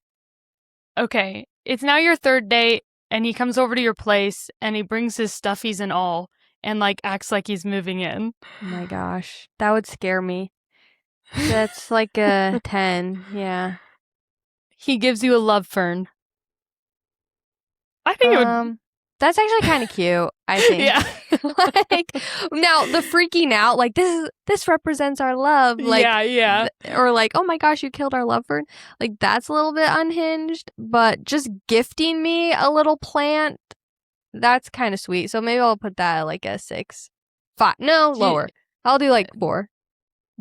Okay, it's now your third date, and he comes over to your place and he brings his stuffies and all and like acts like he's moving in. Oh my gosh, that would scare me. That's like a 10. Yeah. He gives you a love fern. I think it would. That's actually kind of cute, I think. Yeah. Like, now the freaking out, like, this represents our love. Like, yeah. Or like, oh my gosh, you killed our lovebird. Like, that's a little bit unhinged. But just gifting me a little plant, that's kind of sweet. So maybe I'll put that at like a 6. 5. No, lower. I'll do like 4.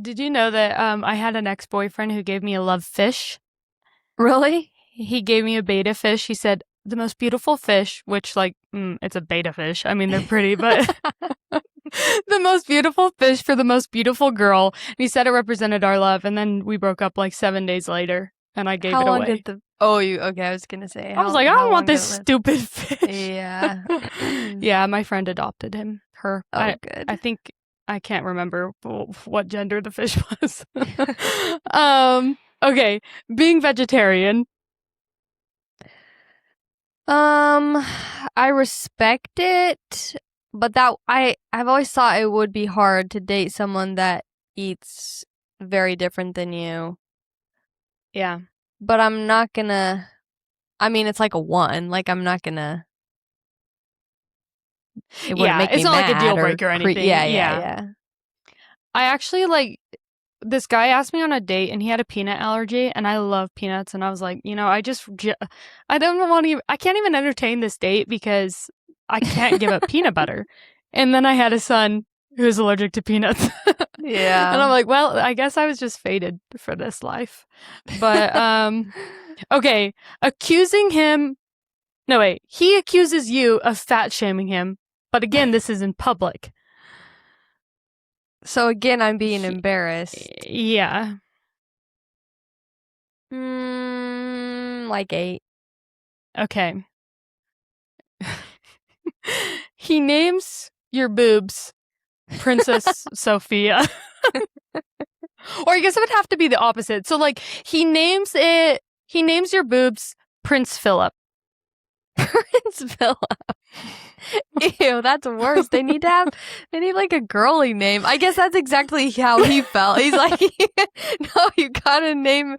Did you know that I had an ex-boyfriend who gave me a love fish? Really? He gave me a beta fish. He said, the most beautiful fish, which like, it's a beta fish. I mean, they're pretty, but the most beautiful fish for the most beautiful girl. And he said it represented our love. And then we broke up like 7 days later and I gave it away. Okay, I was going to say. I was like, I don't want this stupid fish. Yeah. Yeah, my friend adopted him. Her. Oh, good. I think, I can't remember what gender the fish was. Okay, being vegetarian. I respect it, but I've always thought it would be hard to date someone that eats very different than you. Yeah. But I'm not gonna, I mean, it's like a 1. Like, I'm not gonna, it wouldn't make me it's not like a mad deal breaker or anything. Yeah. I actually this guy asked me on a date and he had a peanut allergy and I love peanuts and I was like, I don't want to, I can't even entertain this date because I can't give up peanut butter. And then I had a son who's allergic to peanuts. Yeah. And I'm like, well, I guess I was just fated for this life. But, okay, he accuses you of fat shaming him. But again, this is in public. So again, I'm being embarrassed. Yeah. Like 8. Okay. He names your boobs Princess Sophia. Or I guess it would have to be the opposite. So like he names your boobs Prince Philip. Prince Philip. Ew, that's worse. They need like a girly name. I guess that's exactly how he felt. He's like, no, you gotta name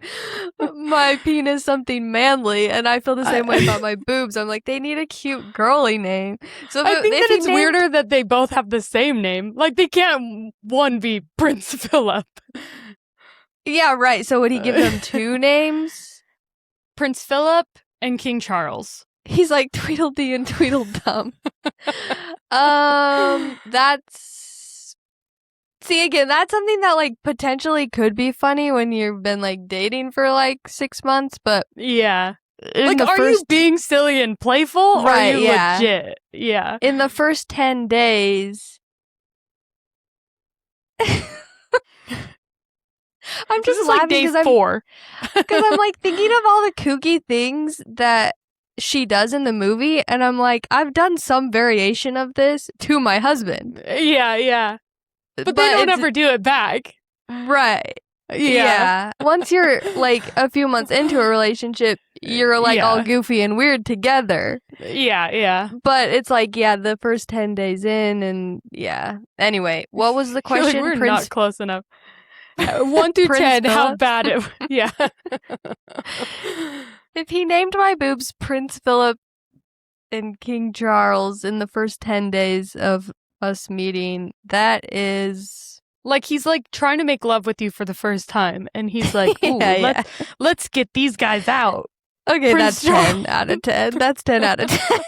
my penis something manly. And I feel the same way about my boobs. I'm like, they need a cute girly name. So I think that it's weirder that they both have the same name. Like they can't one be Prince Philip. Yeah, right. So would he give them 2 names? Prince Philip and King Charles. He's like Tweedledee and Tweedledum. Again, that's something that like potentially could be funny when you've been like dating for like 6 months, but yeah. Like, are you being silly and playful? Right, or are you legit? Yeah. In the first 10 days. I'm just laughing because day 4. Because I'm like thinking of all the kooky things that she does in the movie, and I'm like, I've done some variation of this to my husband. Yeah. But they don't ever do it back. Right. Yeah. Once you're like a few months into a relationship, you're like all goofy and weird together. Yeah. But it's like, the first 10 days in, and yeah. Anyway, what was the question? We're not close enough. 1 through 10, how bad it... Yeah. If he named my boobs Prince Philip and King Charles in the first 10 days of us meeting, that is... Like, he's, like, trying to make love with you for the first time, and he's like, ooh, let's get these guys out. Okay, Prince that's 10 out of 10. That's 10 out of 10.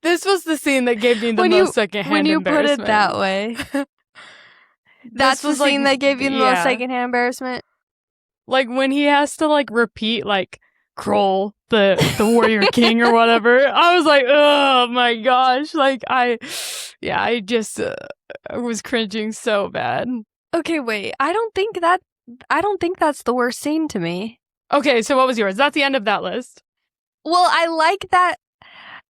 This was the scene that gave me the most secondhand embarrassment. When you put it that way. That's the scene that gave you the most secondhand embarrassment? Like, when he has to, like, repeat, like, Kroll, the warrior king or whatever. I was like, oh my gosh. Like, I just was cringing so bad. Okay, wait. I don't think that's the worst scene to me. Okay, so what was yours? That's the end of that list. Well, I like that.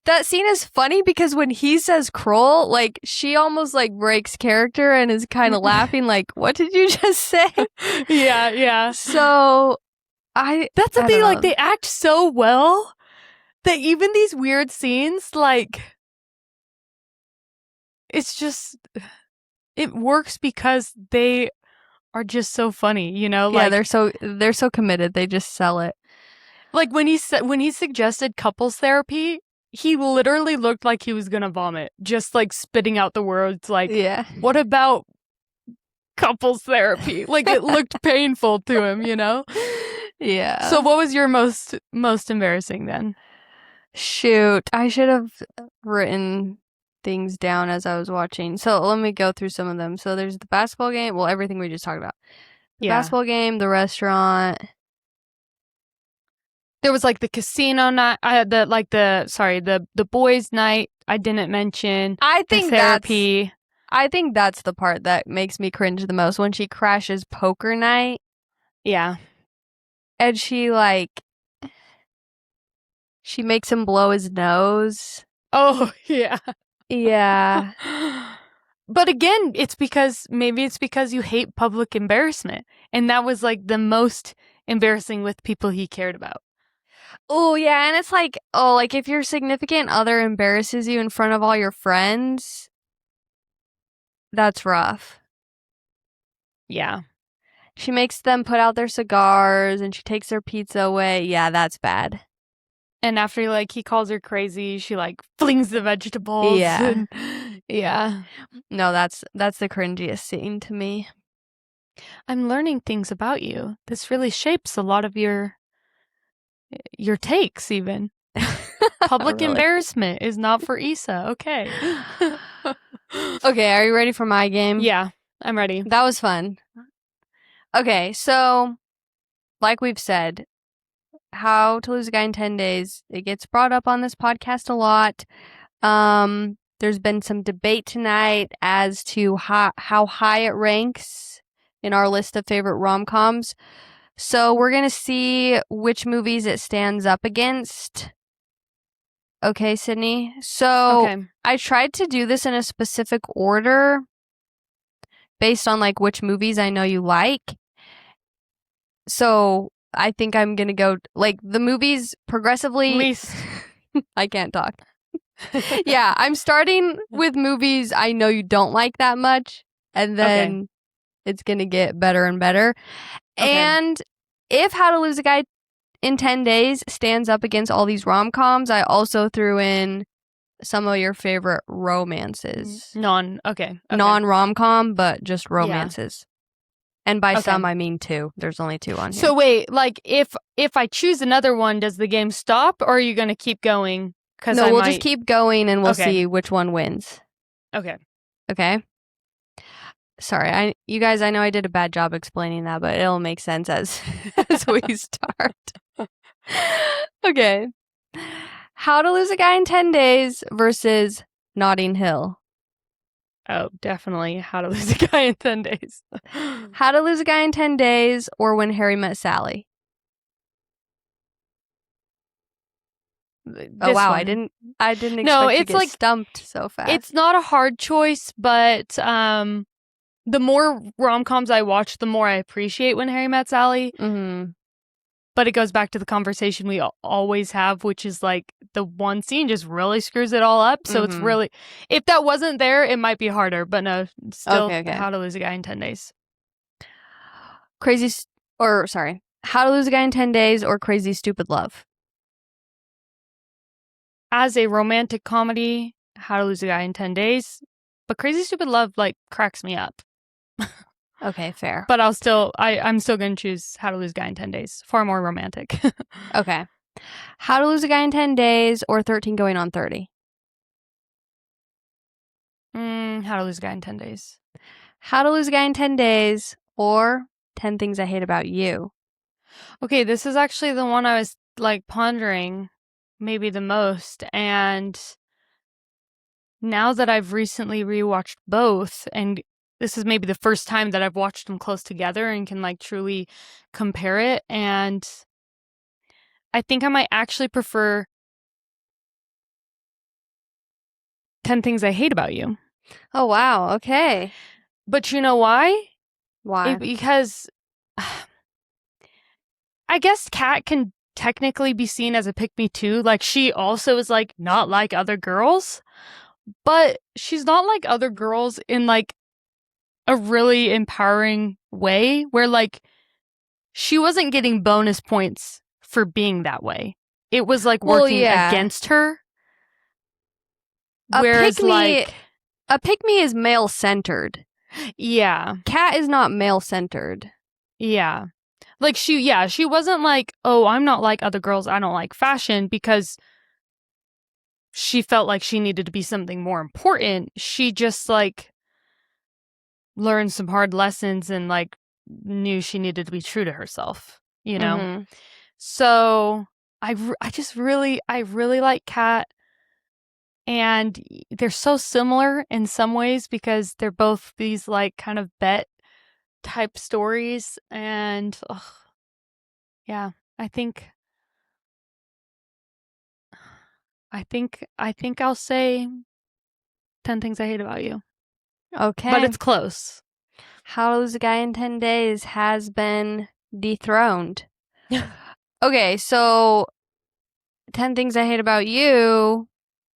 That scene is funny because when he says Kroll, like, she almost, like, breaks character and is kind of laughing, like, what did you just say? Yeah. So, that's the thing, like, they act so well even these weird scenes, like, it's just, it works because they are just so funny, you know? Yeah, Like, they're so committed. They just sell it. like when he suggested couples therapy, he literally looked like he was gonna vomit, just like spitting out the words like, Yeah. what about couples therapy? Like it looked painful to him, you know? Yeah. So what was your most embarrassing then? Shoot, I should have written things down as I was watching. So let me go through some of them. So there's the basketball game. Well, everything we just talked about. The basketball game, the restaurant. There was like the casino night, the boys' night. I didn't mention. I think the therapy. I think that's the part that makes me cringe the most when she crashes poker night. Yeah. And she makes him blow his nose. Oh, yeah. Yeah. But again, maybe it's because you hate public embarrassment. And that was like the most embarrassing with people he cared about. Oh, yeah. And it's like, like if your significant other embarrasses you in front of all your friends, that's rough. Yeah. She makes them put out their cigars and she takes their pizza away. Yeah, that's bad. And after he calls her crazy, she like flings the vegetables. Yeah. And, yeah. No, that's the cringiest scene to me. I'm learning things about you. This really shapes a lot of your takes even. Public Really? Embarrassment is not for Issa. Okay. Okay, are you ready for my game? Yeah, I'm ready. That was fun. Okay, so like we've said, How to Lose a Guy in 10 Days, it gets brought up on this podcast a lot. There's been some debate tonight as to how high it ranks in our list of favorite rom-coms. So we're going to see which movies it stands up against. Okay, Sydney? So Okay. I tried to do this in a specific order based on like which movies I know you like. So I think I'm going to go like the movies progressively. Least. I can't talk. Yeah, I'm starting with movies I know you don't like that much, and then it's going to get better and better. Okay. And if How to Lose a Guy in 10 Days stands up against all these rom-coms, I also threw in some of your favorite romances. Non-rom-com, but just romances. And by some, I mean 2. There's only 2 on here. So wait, like if I choose another one, does the game stop, or are you going to keep going? No, we'll just keep going and we'll see which one wins. Okay. Okay? Sorry, you guys, I know I did a bad job explaining that, but it'll make sense as we start. Okay. How to Lose a Guy in 10 Days versus Notting Hill. Oh, definitely How to Lose a Guy in 10 Days. How to Lose a Guy in 10 Days or When Harry Met Sally. Oh wow, I didn't expect to get stumped so fast. It's not a hard choice, but the more rom-coms I watch, the more I appreciate When Harry Met Sally. Mm-hmm. But it goes back to the conversation we always have, which is like the one scene just really screws it all up. So it's really, if that wasn't there, it might be harder. But no, still How to Lose a Guy in 10 Days. How to Lose a Guy in 10 Days or Crazy Stupid Love. As a romantic comedy, How to Lose a Guy in 10 Days. But Crazy Stupid Love, like, cracks me up. Okay, fair. But I'm still going to choose How to Lose a Guy in 10 Days. Far more romantic. Okay. How to Lose a Guy in 10 Days or 13 Going on 30? How to Lose a Guy in 10 Days. How to Lose a Guy in 10 Days or 10 Things I Hate About You. Okay, this is actually the one I was, like, pondering maybe the most. And now that I've recently rewatched both, and this is maybe the first time that I've watched them close together and can like truly compare it. And I think I might actually prefer 10 Things I Hate About You. Oh, wow. Okay. But you know why? Why? Because I guess Kat can technically be seen as a pick-me too. Like, she also is, like, not like other girls, but she's not like other girls in, like, a really empowering way where, like, she wasn't getting bonus points for being that way. It was, like, Well, working yeah. against her. A Whereas, pick-me like, is male-centered. yeah. Kat is not male-centered. Yeah. Like, she wasn't like, oh, I'm not like other girls, I don't like fashion, because she felt like she needed to be something more important. She just, like, learned some hard lessons and, like, knew she needed to be true to herself, you know? Mhm. So I really like Kat, and they're so similar in some ways because they're both these, like, kind of bet type stories, and yeah, I think I'll say 10 Things I Hate About You. Okay. But it's close. How to Lose a Guy in 10 Days has been dethroned. Okay, so 10 Things I Hate About You.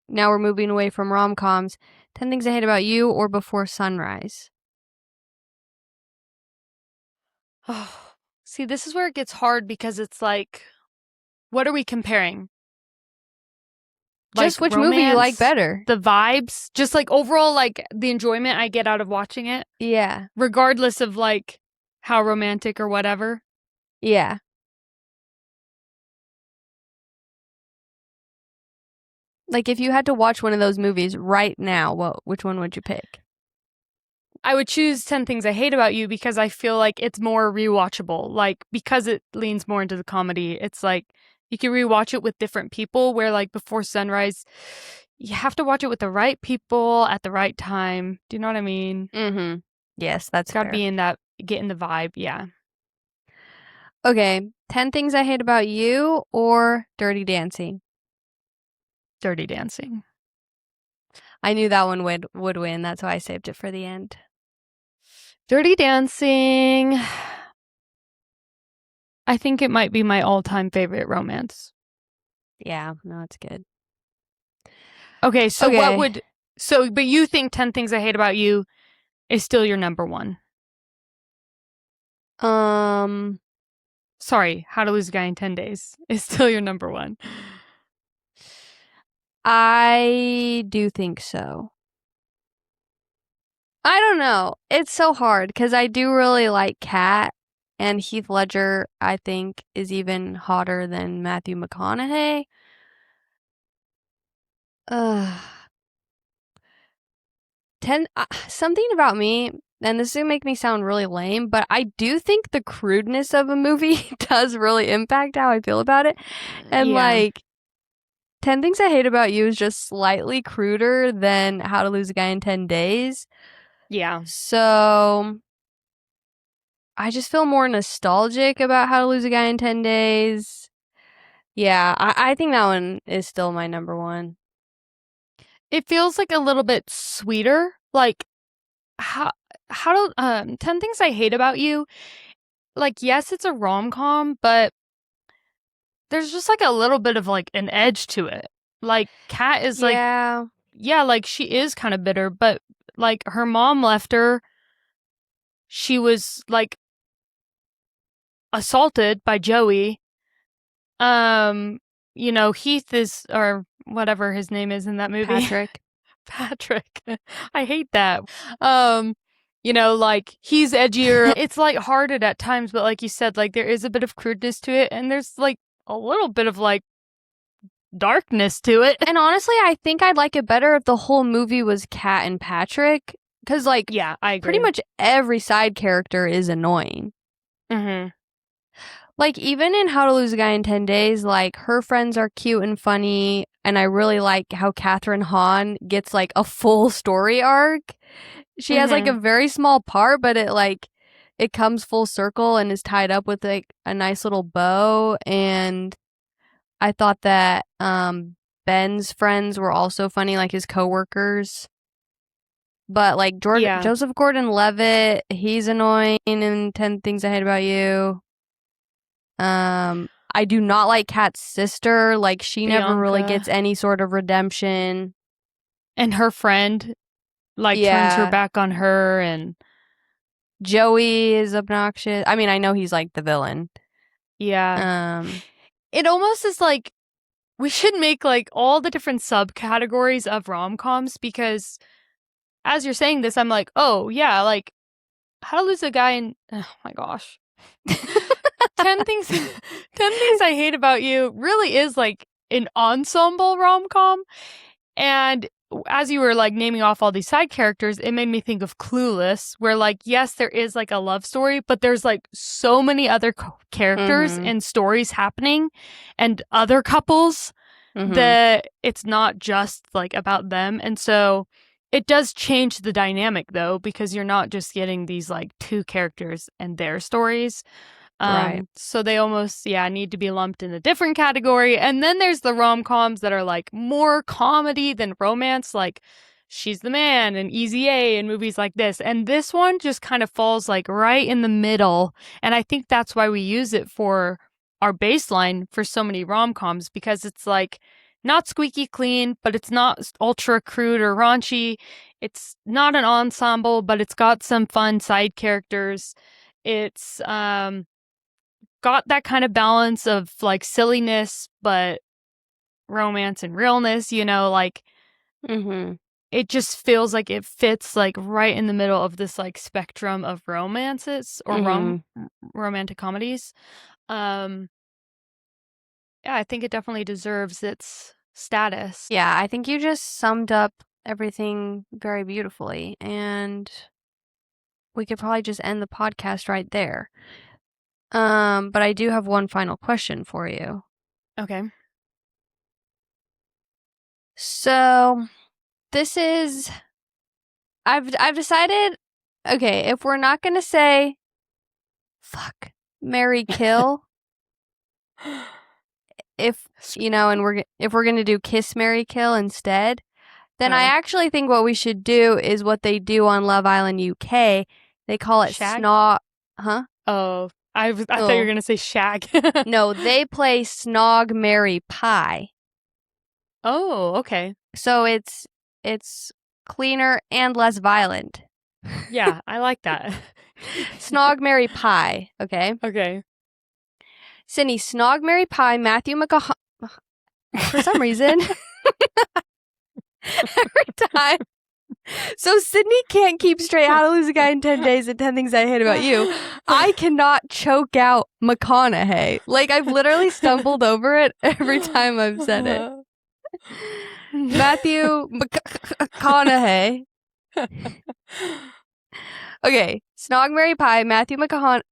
Now we're moving away from rom-coms. 10 Things I Hate About You or Before Sunrise? See, this is where it gets hard because it's like, what are we comparing? Just Like, which movie you like romance, better. the vibes, just, like, overall, like, the enjoyment I get out of watching it, Yeah. regardless of, like, how romantic or whatever. Yeah. Like, if you had to watch one of those movies right now, which one would you pick? I would choose 10 Things I Hate About You because I feel like it's more rewatchable. Like, because it leans more into the comedy, it's like you can rewatch it with different people, where, like, Before Sunrise, you have to watch it with the right people at the right time. Do you know what I mean? Mm-hmm. Yes, that's Gotta fair. be in that, get in the vibe, yeah. Okay, 10 Things I Hate About You or Dirty Dancing? Dirty Dancing. I knew that one would win. That's why I saved it for the end. Dirty Dancing, I think it might be my all-time favorite romance. Yeah, no, it's good. Okay, so Okay. but you think 10 Things I Hate About You is still your number one? Sorry, How to Lose a Guy in 10 Days is still your number one. I do think so. I don't know. It's so hard because I do really like Kat, and Heath Ledger, I think, is even hotter than Matthew McConaughey. Something about me, and this is gonna make me sound really lame, but I do think the crudeness of a movie does really impact how I feel about it. And Yeah. like 10 Things I Hate About You is just slightly cruder than How to Lose a Guy in 10 Days. Yeah. So I just feel more nostalgic about How to Lose a Guy in 10 Days. Yeah, I think that one is still my number one. It feels like a little bit sweeter. Like, how do 10 Things I Hate About You, like, yes, it's a rom-com, but there's just, like, a little bit of, like, an edge to it. Like, Kat is like, yeah, like, she is kind of bitter, but, like, her mom left her. She was, like, assaulted by Joey. You know, Heath is, or whatever his name is in that movie. Patrick. I hate that. You know, like, he's edgier. It's lighthearted at times, but like you said, like, there is a bit of crudeness to it, and there's, like, a little bit of, like, darkness to it. And honestly, I think I'd like it better if the whole movie was Kat and Patrick. Because, like, Yeah, I agree. pretty much every side character is annoying. Mm-hmm. Like, even in How to Lose a Guy in 10 Days, like, her friends are cute and funny, and I really like how Catherine Hahn gets, like, a full story arc. She has, like, a very small part, but it comes full circle and is tied up with, like, a nice little bow, and I thought that, Ben's friends were also funny, like, his coworkers. But, like, Joseph Gordon-Levitt, he's annoying in 10 Things I Hate About You. I do not like Kat's sister. Like, she never really Bianca. gets any sort of redemption. And her friend, like, turns her Yeah. back on her, and Joey is obnoxious. I mean, I know he's like the villain. yeah. It almost is like we should make like all the different subcategories of rom-coms, because as you're saying this, I'm like, oh yeah, like How to Lose a Guy in, oh my gosh. 10 things 10 things I hate about you really is like an ensemble rom-com. And as you were like naming off all these side characters, it made me think of Clueless, where like, yes, there is like a love story, but there's like so many other characters and stories happening and other couples that it's not just like about them. And so it does change the dynamic though, because you're not just getting these like two characters and their stories. Right. So they almost, need to be lumped in a different category. And then there's the rom-coms that are like more comedy than romance, like She's the Man and Easy A and movies like this. And this one just kind of falls like right in the middle. And I think that's why we use it for our baseline for so many rom-coms, because it's like not squeaky clean, but it's not ultra crude or raunchy. It's not an ensemble, but it's got some fun side characters. It's got that kind of balance of like silliness, but romance and realness, like it just feels like it fits like right in the middle of this like spectrum of romances or romantic comedies. Yeah, I think it definitely deserves its status. Yeah, I think you just summed up everything very beautifully, and we could probably just end the podcast right there. But I do have one final question for you. Okay. So, this is I've decided, okay, if we're not going to say fuck, marry, kill, if if we're going to do kiss, marry, kill instead, then I actually think what we should do is what they do on Love Island UK. They call it Shag? Snog. Huh? Oh, I thought you were going to say shag. No, they play Snog, marry, pie. Oh, okay. So it's cleaner and less violent. Yeah, I like that. Snog, marry, pie. Okay. Okay. Sydney, Snog, marry, pie. Matthew McConaughey. For some reason, every time. So Sydney can't keep straight How to Lose a Guy in 10 Days and 10 Things I Hate About You. I cannot choke out McConaughey. Like, I've literally stumbled over it every time I've said it. Matthew McConaughey. Okay, Snog, marry, pie. Matthew McConaughey.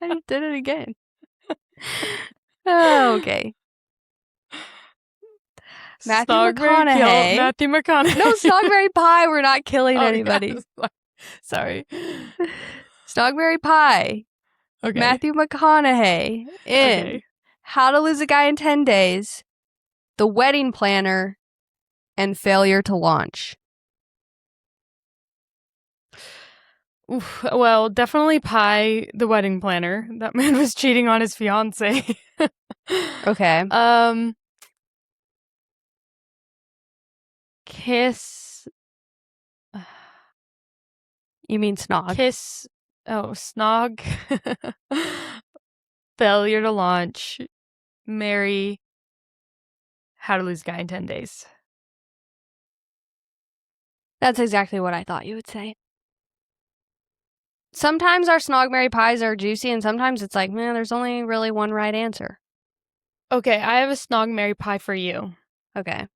I just did it again. Oh, okay. Matthew McConaughey. Matthew McConaughey. No, Snog, marry, pie. We're not killing anybody. Yeah. Sorry. Snog, marry, pie. Okay. Matthew McConaughey in How to Lose a Guy in 10 Days, The Wedding Planner, and Failure to Launch. Oof, well, definitely Pie, The Wedding Planner. That man was cheating on his fiance. Okay. Kiss. You mean Snog? Kiss. Oh, Snog. Failure to Launch. Marry. How to Lose a Guy in 10 Days. That's exactly what I thought you would say. Sometimes our Snog, marry, pies are juicy, and sometimes it's like, man, there's only really one right answer. Okay, I have a Snog, marry, pie for you. Okay.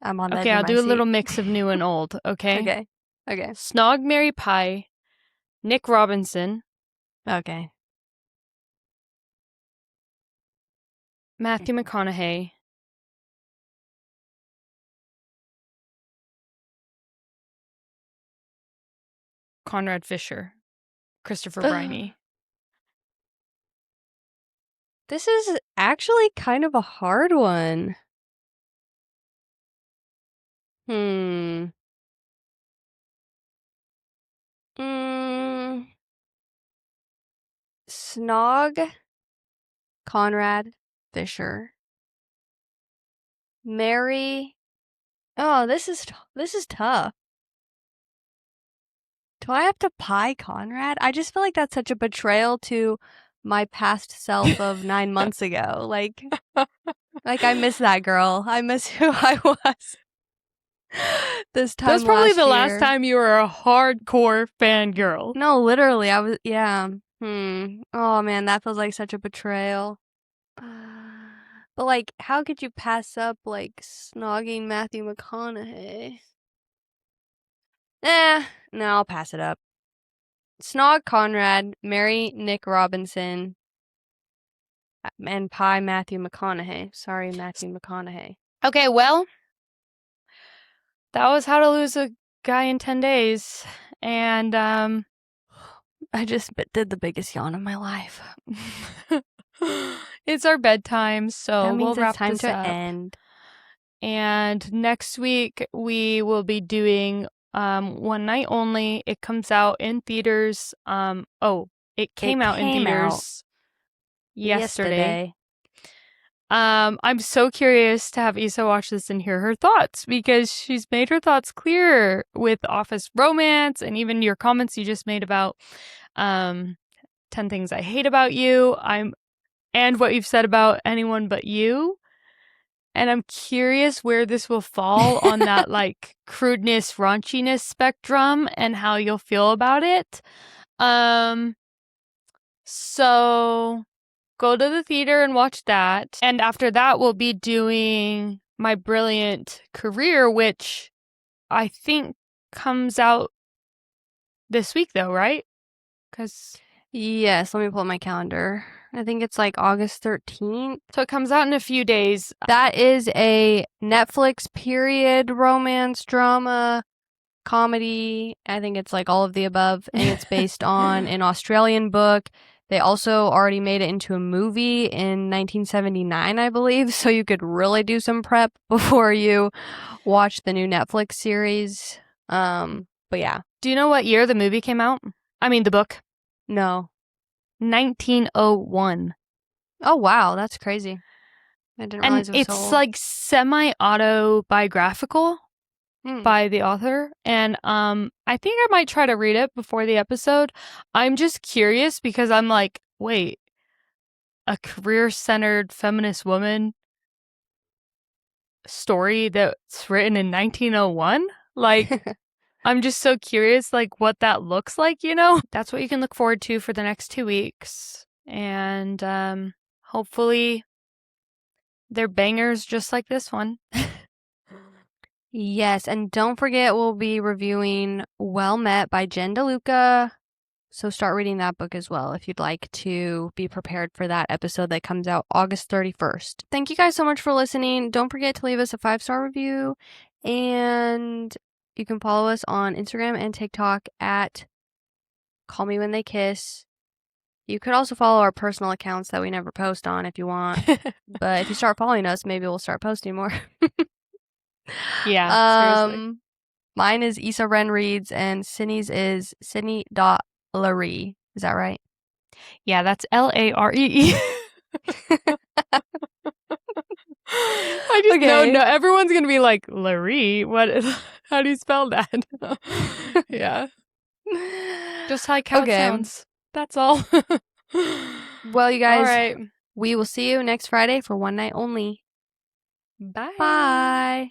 I'm on that. Okay, I'll do a little mix of new and old, okay? Okay. Snog, marry, pie. Nick Robinson. Okay. Matthew McConaughey. Conrad Fisher. Christopher Briney. This is actually kind of a hard one. Snog, Conrad, Fisher. Mary. Oh, this is tough. Do I have to pie Conrad? I just feel like that's such a betrayal to my past self of 9 months ago. Like I miss that girl. I miss who I was this time That's probably last the last year. time you were a hardcore fangirl. No, literally, I was. Yeah. Oh man, that feels like such a betrayal. But like, how could you pass up like snogging Matthew McConaughey? No, I'll pass it up. Snog Conrad, marry Nick Robinson, and pie Matthew McConaughey. Sorry, Matthew McConaughey. Okay, well, that was How to Lose a Guy in 10 Days. And I just did the biggest yawn of my life. it's our bedtime, so That means we'll wrap it's time this to up. end. And next week we will be doing One Night Only. It comes out in theaters. It came out in theaters yesterday. I'm so curious to have Issa watch this and hear her thoughts, because she's made her thoughts clear with Office Romance and even your comments you just made about 10 Things I Hate About You. And what you've said about Anyone But You. And I'm curious where this will fall on that like crudeness, raunchiness spectrum and how you'll feel about it. So go to the theater and watch that. And after that, we'll be doing My Brilliant Career, which I think comes out this week though, right? Yes, let me pull up my calendar. I think it's like August 13th. So it comes out in a few days. That is a Netflix period romance drama comedy. I think it's like all of the above, and it's based on an Australian book. They also already made it into a movie in 1979, I believe, so you could really do some prep before you watch the new Netflix series. But yeah. Do you know what year the movie came out? I mean, the book. No. 1901. Oh, wow. That's crazy. I didn't realize it was so it's old. like semi-autobiographical Hmm. by the author. And I think I might try to read it before the episode. I'm just curious because I'm like, wait, a career-centered feminist woman story that's written in 1901? Like, I'm just so curious, like, what that looks like, you know? That's what you can look forward to for the next 2 weeks. And hopefully they're bangers just like this one. Yes, and don't forget we'll be reviewing Well Met by Jen DeLuca. So start reading that book as well if you'd like to be prepared for that episode that comes out August 31st. Thank you guys so much for listening. Don't forget to leave us a 5-star review, and you can follow us on Instagram and TikTok at Call Me When They Kiss. You could also follow our personal accounts that we never post on if you want. But if you start following us, maybe we'll start posting more. Yeah, seriously. Mine is Issa Wren Reads, and Sydney's is Sydney.Laree. Is that right? Yeah, that's Laree. I just know everyone's gonna be like, Laree? How do you spell that? Yeah. Just like how it sounds. That's all. Well, you guys, all right. We will see you next Friday for One Night Only. Bye. Bye.